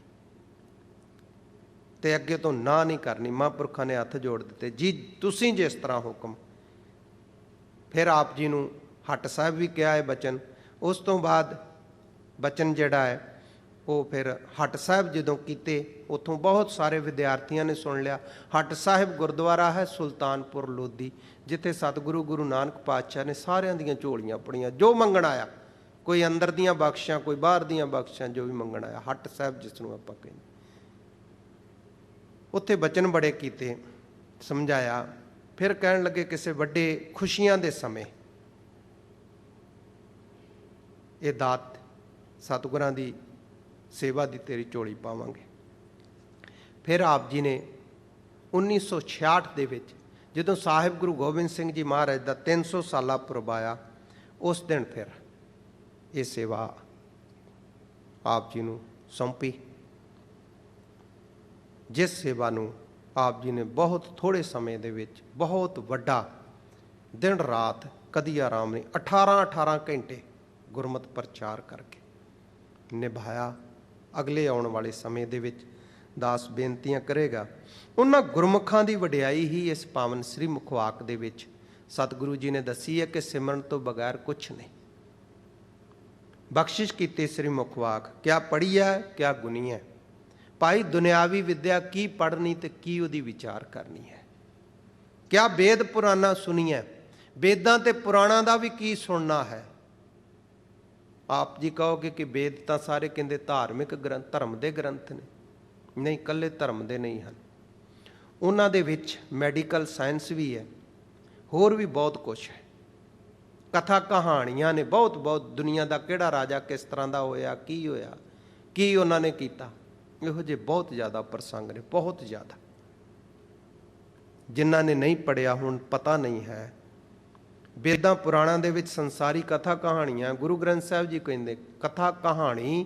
ਤੇ ਅੱਗੇ ਤੋਂ ਨਾ ਨਹੀਂ ਕਰਨੀ। ਮਹਾਂਪੁਰਖਾਂ ਨੇ ਹੱਥ ਜੋੜ ਦਿੱਤੇ, ਜੀ ਤੁਸੀਂ ਜਿਸ ਤਰ੍ਹਾਂ ਹੁਕਮ। ਫਿਰ ਆਪ ਜੀ ਨੂੰ ਹੱਟ ਸਾਹਿਬ ਵੀ ਕਿਹਾ ਹੈ ਬਚਨ। ਉਸ ਤੋਂ ਬਾਅਦ ਬਚਨ ਜਿਹੜਾ ਹੈ ਉਹ ਫਿਰ ਹੱਟ ਸਾਹਿਬ ਜਦੋਂ ਕੀਤੇ, ਉੱਥੋਂ ਬਹੁਤ ਸਾਰੇ ਵਿਦਿਆਰਥੀਆਂ ਨੇ ਸੁਣ ਲਿਆ। ਹੱਟ ਸਾਹਿਬ ਗੁਰਦੁਆਰਾ ਹੈ ਸੁਲਤਾਨਪੁਰ ਲੋਧੀ, ਜਿੱਥੇ ਸਤਿਗੁਰੂ ਗੁਰੂ ਨਾਨਕ ਪਾਤਸ਼ਾਹ ਨੇ ਸਾਰਿਆਂ ਦੀਆਂ ਝੋਲੀਆਂ ਪੜੀਆਂ, ਜੋ ਮੰਗਣ ਆਇਆ, ਕੋਈ ਅੰਦਰ ਦੀਆਂ ਬਖਸ਼ਾਂ, ਕੋਈ ਬਾਹਰ ਦੀਆਂ ਬਖਸ਼ਾਂ, ਜੋ ਵੀ ਮੰਗਣ ਆਇਆ। ਹੱਟ ਸਾਹਿਬ ਜਿਸ ਨੂੰ ਆਪਾਂ ਕਹਿੰਦੇ, ਉੱਥੇ ਬਚਨ ਬੜੇ ਕੀਤੇ, ਸਮਝਾਇਆ। ਫਿਰ ਕਹਿਣ ਲੱਗੇ ਕਿਸੇ ਵੱਡੇ ਖੁਸ਼ੀਆਂ ਦੇ ਸਮੇਂ ਇਹ ਦਾਤ ਸਤਿਗੁਰਾਂ ਦੀ ਸੇਵਾ ਦੀ ਤੇਰੀ ਝੋਲੀ ਪਾਵਾਂਗੇ। ਫਿਰ ਆਪ ਜੀ ਨੇ 1966 ਦੇ ਵਿੱਚ ਜਦੋਂ ਸਾਹਿਬ ਗੁਰੂ ਗੋਬਿੰਦ ਸਿੰਘ ਜੀ ਮਹਾਰਾਜ ਦਾ 300 ਸਾਲਾ ਪੁਰਬ ਆਇਆ, ਉਸ ਦਿਨ ਫਿਰ ਇਹ ਸੇਵਾ ਆਪ ਜੀ ਨੂੰ ਸੌਂਪੀ, ਜਿਸ ਸੇਵਾ ਨੂੰ ਆਪ ਜੀ ਨੇ ਬਹੁਤ ਥੋੜ੍ਹੇ ਸਮੇਂ ਦੇ ਵਿੱਚ ਬਹੁਤ ਵੱਡਾ ਦਿਨ ਰਾਤ ਕਦੀ ਆਰਾਮ ਨਹੀਂ 18 ਘੰਟੇ ਗੁਰਮਤਿ ਪ੍ਰਚਾਰ ਕਰਕੇ ਨਿਭਾਇਆ। ਅਗਲੇ ਆਉਣ ਵਾਲੇ ਸਮੇਂ ਦੇ ਵਿੱਚ ਦਾਸ ਬੇਨਤੀਆਂ ਕਰੇਗਾ। ਉਹਨਾਂ ਗੁਰਮੁਖਾਂ ਦੀ ਵਡਿਆਈ ਹੀ ਇਸ ਪਾਵਨ ਸ੍ਰੀ ਮੁਖਵਾਕ ਦੇ ਵਿੱਚ ਸਤਿਗੁਰੂ ਜੀ ਨੇ ਦੱਸੀ ਹੈ ਕਿ ਸਿਮਰਨ ਤੋਂ ਬਗੈਰ ਕੁਛ ਨਹੀਂ। ਬਖਸ਼ਿਸ਼ ਕੀਤੀ ਸ੍ਰੀ ਮੁਖਵਾਕ, ਕਿਆ ਪੜ੍ਹੀ ਹੈ ਕਿਆ ਗੁਣੀ ਹੈ। ਭਾਈ ਦੁਨਿਆਵੀ ਵਿਦਿਆ ਕੀ ਪੜ੍ਹਨੀ ਤੇ ਕੀ ਉਹਦੀ ਵਿਚਾਰ ਕਰਨੀ ਹੈ। ਕਿਆ ਵੇਦ ਪੁਰਾਣਾ ਸੁਣੀਐ, ਵੇਦਾਂ ਤੇ ਪੁਰਾਣਾਂ ਦਾ ਵੀ ਕੀ ਸੁਣਨਾ ਹੈ। ਆਪ ਜੀ ਕਹੋਗੇ ਕਿ ਵੇਦ ਤਾਂ ਸਾਰੇ ਕਹਿੰਦੇ ਧਾਰਮਿਕ ਗ੍ਰੰਥ, ਧਰਮ ਦੇ ਗ੍ਰੰਥ ਨੇ। ਨਹੀਂ, ਇਕੱਲੇ ਧਰਮ ਦੇ ਨਹੀਂ ਹਨ, ਉਹਨਾਂ ਦੇ ਵਿੱਚ ਮੈਡੀਕਲ ਸਾਇੰਸ ਵੀ ਹੈ, ਹੋਰ ਵੀ ਬਹੁਤ ਕੁਛ ਹੈ। ਕਥਾ ਕਹਾਣੀਆਂ ਨੇ ਬਹੁਤ ਦੁਨੀਆ ਦਾ ਕਿਹੜਾ ਰਾਜਾ ਕਿਸ ਤਰ੍ਹਾਂ ਦਾ ਹੋਇਆ, ਕੀ ਹੋਇਆ, ਕੀ ਉਹਨਾਂ ਨੇ ਕੀਤਾ, ਇਹੋ ਜਿਹੇ ਬਹੁਤ ਜ਼ਿਆਦਾ ਪ੍ਰਸੰਗ ਨੇ, ਬਹੁਤ ਜ਼ਿਆਦਾ। ਜਿਨ੍ਹਾਂ ਨੇ ਨਹੀਂ ਪੜ੍ਹਿਆ ਹੁਣ ਪਤਾ ਨਹੀਂ ਹੈ। ਵੇਦਾਂ ਪੁਰਾਣਾਂ ਦੇ ਵਿੱਚ ਸੰਸਾਰੀ ਕਥਾ ਕਹਾਣੀਆਂ, ਗੁਰੂ ਗ੍ਰੰਥ ਸਾਹਿਬ ਜੀ ਕਹਿੰਦੇ ਕਥਾ ਕਹਾਣੀ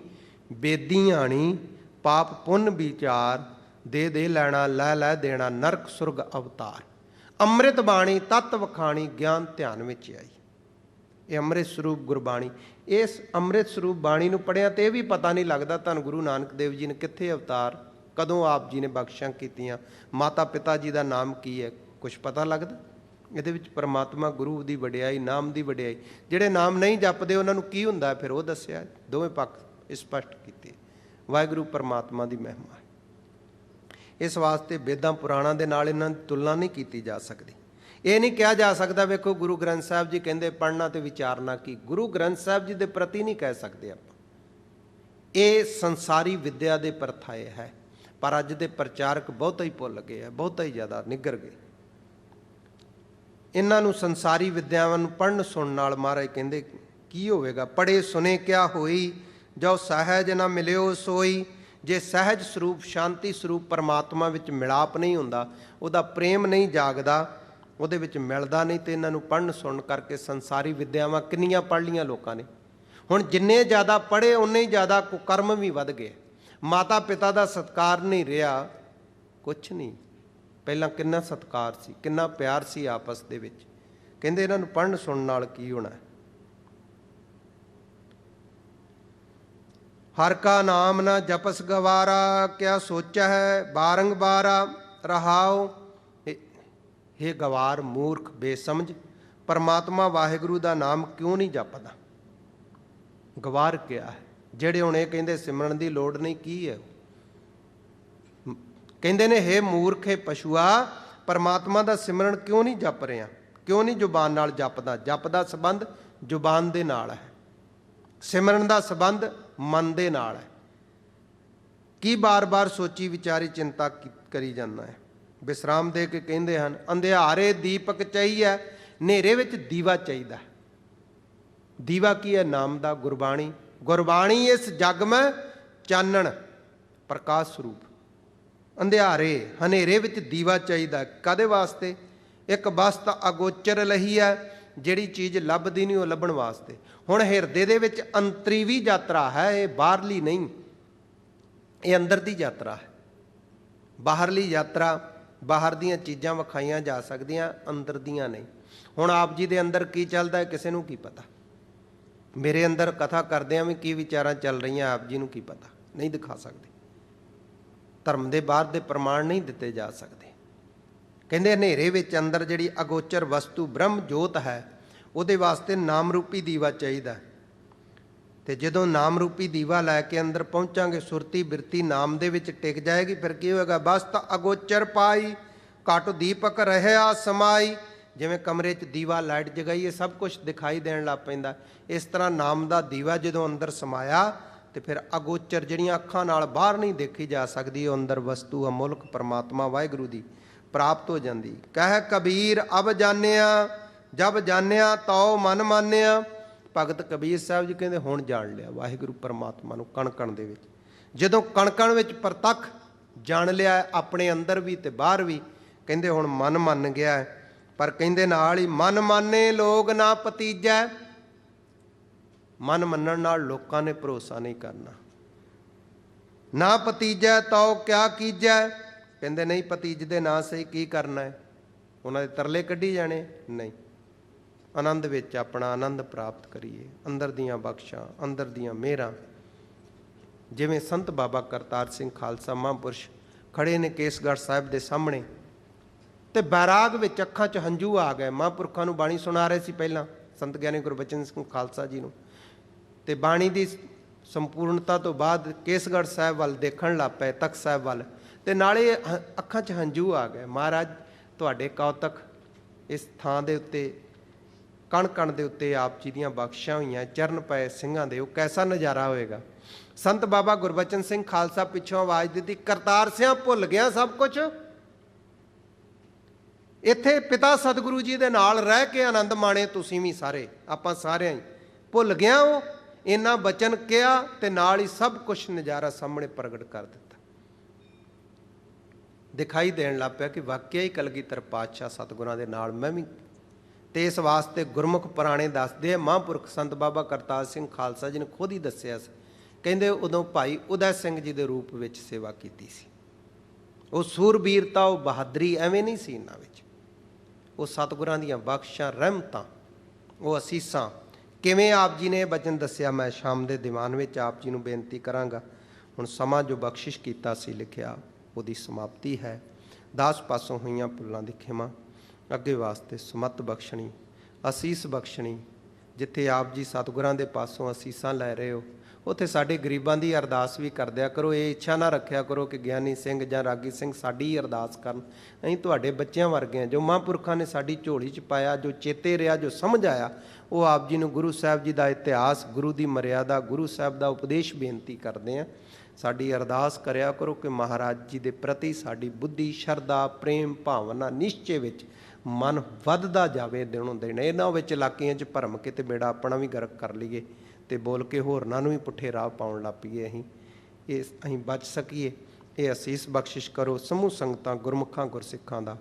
ਬੇਦੀ ਆਣੀ, ਪਾਪ ਪੁੰਨ ਵਿਚਾਰ, ਦੇ ਲੈਣਾ ਲੈ ਲੈ ਦੇਣਾ, ਨਰਕ ਸੁਰਗ ਅਵਤਾਰ। ਅੰਮ੍ਰਿਤ ਬਾਣੀ ਤਤ ਵਖਾਣੀ, ਗਿਆਨ ਧਿਆਨ ਵਿੱਚ ਆਈ। ਇਹ ਅੰਮ੍ਰਿਤ ਸਰੂਪ ਗੁਰਬਾਣੀ। ਇਸ ਅੰਮ੍ਰਿਤ ਸਰੂਪ ਬਾਣੀ ਨੂੰ ਪੜ੍ਹਿਆ ਤੇ ਇਹ ਵੀ ਪਤਾ ਨਹੀਂ ਲੱਗਦਾ ਧੰਨ ਗੁਰੂ ਨਾਨਕ ਦੇਵ ਜੀ ਨੇ ਕਿੱਥੇ ਅਵਤਾਰ, ਕਦੋਂ ਆਪ ਜੀ ਨੇ ਬਖਸ਼ਾਂ ਕੀਤੀਆਂ, ਮਾਤਾ ਪਿਤਾ ਜੀ ਦਾ ਨਾਮ ਕੀ ਹੈ, ਕੁਛ ਪਤਾ ਲੱਗਦਾ। ਇਹਦੇ ਵਿੱਚ ਪਰਮਾਤਮਾ ਗੁਰੂ ਦੀ ਵਡਿਆਈ, ਨਾਮ ਦੀ ਵਡਿਆਈ। ਜਿਹੜੇ ਨਾਮ ਨਹੀਂ ਜਪਦੇ ਉਹਨਾਂ ਨੂੰ ਕੀ ਹੁੰਦਾ ਫਿਰ ਉਹ ਦੱਸਿਆ। ਦੋਵੇਂ ਪੱਖ स्पष्ट की। वाहिगुरू परमात्मा की महिमा है। इस वास्ते वेदां पुराणां दे नाल इन्हां दी तुलना नहीं की जा सकती। ये नहीं कहा जा सकता वेखो गुरु ग्रंथ साहब जी कहते पढ़ना तो विचारना की, गुरु ग्रंथ साहब जी के प्रति नहीं कह सकते आप। ये संसारी विद्या के परथाए है, पर अज के प्रचारक बहुत ही भुल गए है, बहुत ही ज़्यादा निगर गए। इन्हों संसारी विद्यावां पढ़न सुनने नाल महाराज कहते की होवेगा, पढ़े सुने क्या होई, जो सहज ना मिलियो सोई। जे सहज स्वरूप शांति स्वरूप परमात्मा विच मिलाप नहीं हुंदा, उहदा प्रेम नहीं जागदा, ਉਹਦੇ ਵਿੱਚ ਮਿਲਦਾ नहीं, तो इन्हों पढ़न सुन करके संसारी विद्यावां किन्नियां पढ़ लियां लोगों ने। हुण जिन्ने ज़्यादा पढ़े उन्ने ही ज़्यादा कुकर्म भी वध गए। माता पिता का सत्कार नहीं रहा, कुछ नहीं। पहलां किन्ना सत्कार सी, किन्ना प्यार सी आपस दे विच। कहंदे इन्हां नूं पढ़न सुनन नाल की होना। हर का नाम ना जपस गवारा, क्या सोचा है बारंबारा रहाओ। हे गवार मूर्ख बेसमझ, परमात्मा वाहिगुरू का नाम क्यों नहीं जपदा। गवार क्या है, जेड़े हुण ये कहंदे सिमरन की लोड़ नहीं, की है कहंदे ने हे मूर्ख हे पशुआ, परमात्मा का सिमरन क्यों नहीं जप रहा, क्यों नहीं जुबान नाल जपदा। जप दा संबंध जुबान दे नाल है, सिमरन का संबंध मन दे नाल है। की बार बार सोची विचारी चिंता करी जाना है। विश्राम दे के कहते हैं अंधियारे दीपक चाहिए, नेरे विच दीवा चाहिए। दीवा की है, नाम दा गुरबाणी। गुरबाणी इस जग में चानण प्रकाश स्वरूप। अंधियारे हनेरे विच दीवा चाहिए, कदे वास्ते। एक वस्त अगोचर लही है, जिहड़ी चीज़ लभदी नहीं वो लभण वास्ते। हुण हिरदे दे विच अंतरीवी यात्रा है, ये बाहरली नहीं, ये अंदर दी यात्रा है। बाहरली यात्रा बाहर दीयां चीज़ां विखाईयां जा सकदियां, अंदर दीयां नहीं। हुण आप जी दे अंदर की चलदा है किसी नूं की पता। मेरे अंदर कथा करदियां भी की विचारां चल रही, आप जी नूं की पता, नहीं दिखा सकते। धर्म दे बाहर दे प्रमाण नहीं दिते जा सकते। कहंदे हनेरे विच अंदर जिहड़ी अगोचर वस्तु ब्रह्म जोत है, उहदे वास्ते नाम रूपी दीवा चाहिदा। तो जदों नाम रूपी दीवा लैके अंदर पहुँचांगे, सुरती बिरती नाम दे विच टिक जाएगी, फिर की होएगा। बस तो अगोचर पाई घट दीपक रहा समाई। जिवें कमरे च दीवा लाइट जगाईए सब कुछ दिखाई देण लग पैंदा, इस तरह नाम का दीवा जदों अंदर समाया तो फिर अगोचर जिहड़ियां अखां नाल बाहर नहीं देखी जा सकती, अंदर वस्तु अमुल्क परमात्मा वाहिगुरू दी प्राप्त हो जाती। कह कबीर अब जानिया, जब जानिया तो मन मानिया। भगत कबीर साहब जी कहते हुण जान लिया वाहिगुरू परमात्मा नूं कण कण दे विच। जदों कण कण विच प्रतख जान लिया अपने अंदर भी ते बाहर भी, कहते हुण मन मन गया है। पर कहते नाल ही मन माने लोग ना भतीजै। मन मनण नाल लोकां ने भरोसा नहीं करना। ना भतीजै तो क्या कीजै, कहते नहीं भतीजदे ना सही की करना है, उन्हां दे तरले कढ़ी जाने नहीं। आनंद विच अपना आनंद प्राप्त करिए, अंदर दियां बख्शां अंदर दियां मेहरां। जिवें संत बाबा करतार सिंह खालसा महापुरुष खड़े ने केसगढ़ साहिब के सामने, तो बैराग विच अखां च हंझू आ गए। महापुरखां नूं बाणी सुना रहे सी पहलां संत ਗਿਆਨੀ गुरबचन सिंह खालसा जी नूं, ते बाणी की संपूर्णता तो बाद केसगढ़ साहिब वाल देखण लग पए, तख्त साहिब वाल, ते नाले अखां च हंझू आ गए। महाराज तुहाडे कौतक इस थां दे उत्ते कण कण दे उत्ते आप जी दीयां बख्शां होईयां चरण पए सिंघां दे, वो कैसा नज़ारा होएगा। संत बाबा गुरबचन सिंह खालसा पिछों आवाज़ दी करतार सिंह भुल गया सब कुछ। इत्थे पिता सतगुरु जी दे नाल रह के आनंद माणे तुसीं भी सारे, आपां सारिआं ही भुल गया। वो इन्ना बचन किया ते नाल ही सब कुछ नज़ारा सामने प्रगट कर दिता, दिखाई देण लग पिया कि वाकई ही कलगीधर पातशाह सतगुरां दे नाल मैं भी। ते इस वास्ते गुरमुख पुराणे दसदे महापुरख संत बाबा करतार सिंह खालसा जी ने खुद ही दस्सिया सी, कहंदे उदों भाई उदय सिंह जी के रूप में सेवा की सी। वो सूरबीरता वो बहादरी एवें नहीं सी इन्हां विच, वो सतगुरां दीयां बख्शां रहमतां वो असीसां। किवें आप जी ने बचन दस्सिया, मैं शाम के दीवान में आप जी नूं बेनती करांगा। हुण समा जो बख्शिश कीता सी लिखिया उहदी समाप्ति है। दास पासों होईयां भुल्लां दी खिमा, अगे वास्ते सुमत बख्शणी, असीस बख्शणी। जिथे आप जी सतगुरां दे पासों असीसां लै रहे हो ਉੱਥੇ ਸਾਡੇ ਗਰੀਬਾਂ ਦੀ ਅਰਦਾਸ ਵੀ ਕਰਦਿਆ ਕਰੋ। ਇਹ ਇੱਛਾ ਨਾ ਰੱਖਿਆ ਕਰੋ ਕਿ ਗਿਆਨੀ ਸਿੰਘ ਜਾਂ ਰਾਗੀ ਸਿੰਘ ਸਾਡੀ ਹੀ ਅਰਦਾਸ ਕਰਨ। ਅਸੀਂ ਤੁਹਾਡੇ ਬੱਚਿਆਂ ਵਰਗੇ ਹਾਂ। ਜੋ ਮਹਾਂਪੁਰਖਾਂ ਨੇ ਸਾਡੀ ਝੋਲੀ 'ਚ ਪਾਇਆ, ਜੋ ਚੇਤੇ ਰਿਹਾ, ਜੋ ਸਮਝ ਆਇਆ, ਉਹ ਆਪ ਜੀ ਨੂੰ ਗੁਰੂ ਸਾਹਿਬ ਜੀ ਦਾ ਇਤਿਹਾਸ, ਗੁਰੂ ਦੀ ਮਰਿਆਦਾ, ਗੁਰੂ ਸਾਹਿਬ ਦਾ ਉਪਦੇਸ਼ ਬੇਨਤੀ ਕਰਦੇ ਹਾਂ। ਸਾਡੀ ਅਰਦਾਸ ਕਰਿਆ ਕਰੋ ਕਿ ਮਹਾਰਾਜ ਜੀ ਦੇ ਪ੍ਰਤੀ ਸਾਡੀ ਬੁੱਧੀ, ਸ਼ਰਧਾ, ਪ੍ਰੇਮ ਭਾਵਨਾ, ਨਿਸ਼ਚੇ ਵਿੱਚ ਮਨ ਵੱਧਦਾ ਜਾਵੇ ਦਿਨੋਂ ਦਿਨ। ਇਹਨਾਂ ਵਿੱਚ ਇਲਾਕਿਆਂ 'ਚ ਭਰਮ ਕੇ ਤੇ ਬੇੜਾ ਆਪਣਾ ਵੀ ਗਰਕ ਕਰ ਲਈਏ ਤੇ ਬੋਲ ਕੇ ਹੋਰਨਾਂ ਨੂੰ ਵੀ ਪੁੱਠੇ ਰਾਹ ਪਾਉਣ ਲੱਗ ਪਈਏ। ਅਸੀਂ ਬਚ ਸਕੀਏ। ਇਹ ਅਸੀਸ ਬਖਸ਼ਿਸ਼ ਕਰੋ ਸਮੂਹ ਸੰਗਤਾਂ, ਗੁਰਮੁਖਾਂ, ਗੁਰਸਿੱਖਾਂ ਦਾ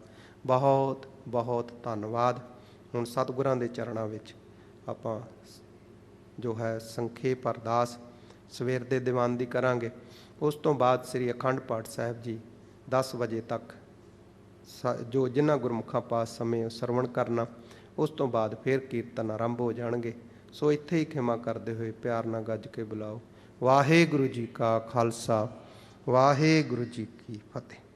ਬਹੁਤ ਬਹੁਤ ਧੰਨਵਾਦ। ਹੁਣ ਸਤਿਗੁਰਾਂ ਦੇ ਚਰਨਾਂ ਵਿੱਚ ਆਪਾਂ ਜੋ ਹੈ ਸੰਖੇਪ ਅਰਦਾਸ ਸਵੇਰ ਦੇ ਦੀਵਾਨ ਦੀ ਕਰਾਂਗੇ। ਉਸ ਤੋਂ ਬਾਅਦ ਸ੍ਰੀ ਅਖੰਡ ਪਾਠ ਸਾਹਿਬ ਜੀ 10 ਵਜੇ ਤੱਕ ਜੋ ਜਿਨ੍ਹਾਂ ਗੁਰਮੁਖਾਂ ਪਾਸ ਸਮੇਂ ਸਰਵਣ ਕਰਨਾ। ਉਸ ਤੋਂ ਬਾਅਦ ਫਿਰ ਕੀਰਤਨ ਆਰੰਭ ਹੋ ਜਾਣਗੇ। ਸੋ ਇੱਥੇ ਹੀ ਖਿਮਾ ਕਰਦੇ ਹੋਏ ਪਿਆਰ ਨਾਲ ਗੱਜ ਕੇ ਬੁਲਾਓ। ਵਾਹਿਗੁਰੂ ਜੀ ਕਾ ਖਾਲਸਾ, ਵਾਹਿਗੁਰੂ ਜੀ ਕੀ ਫਤਿਹ।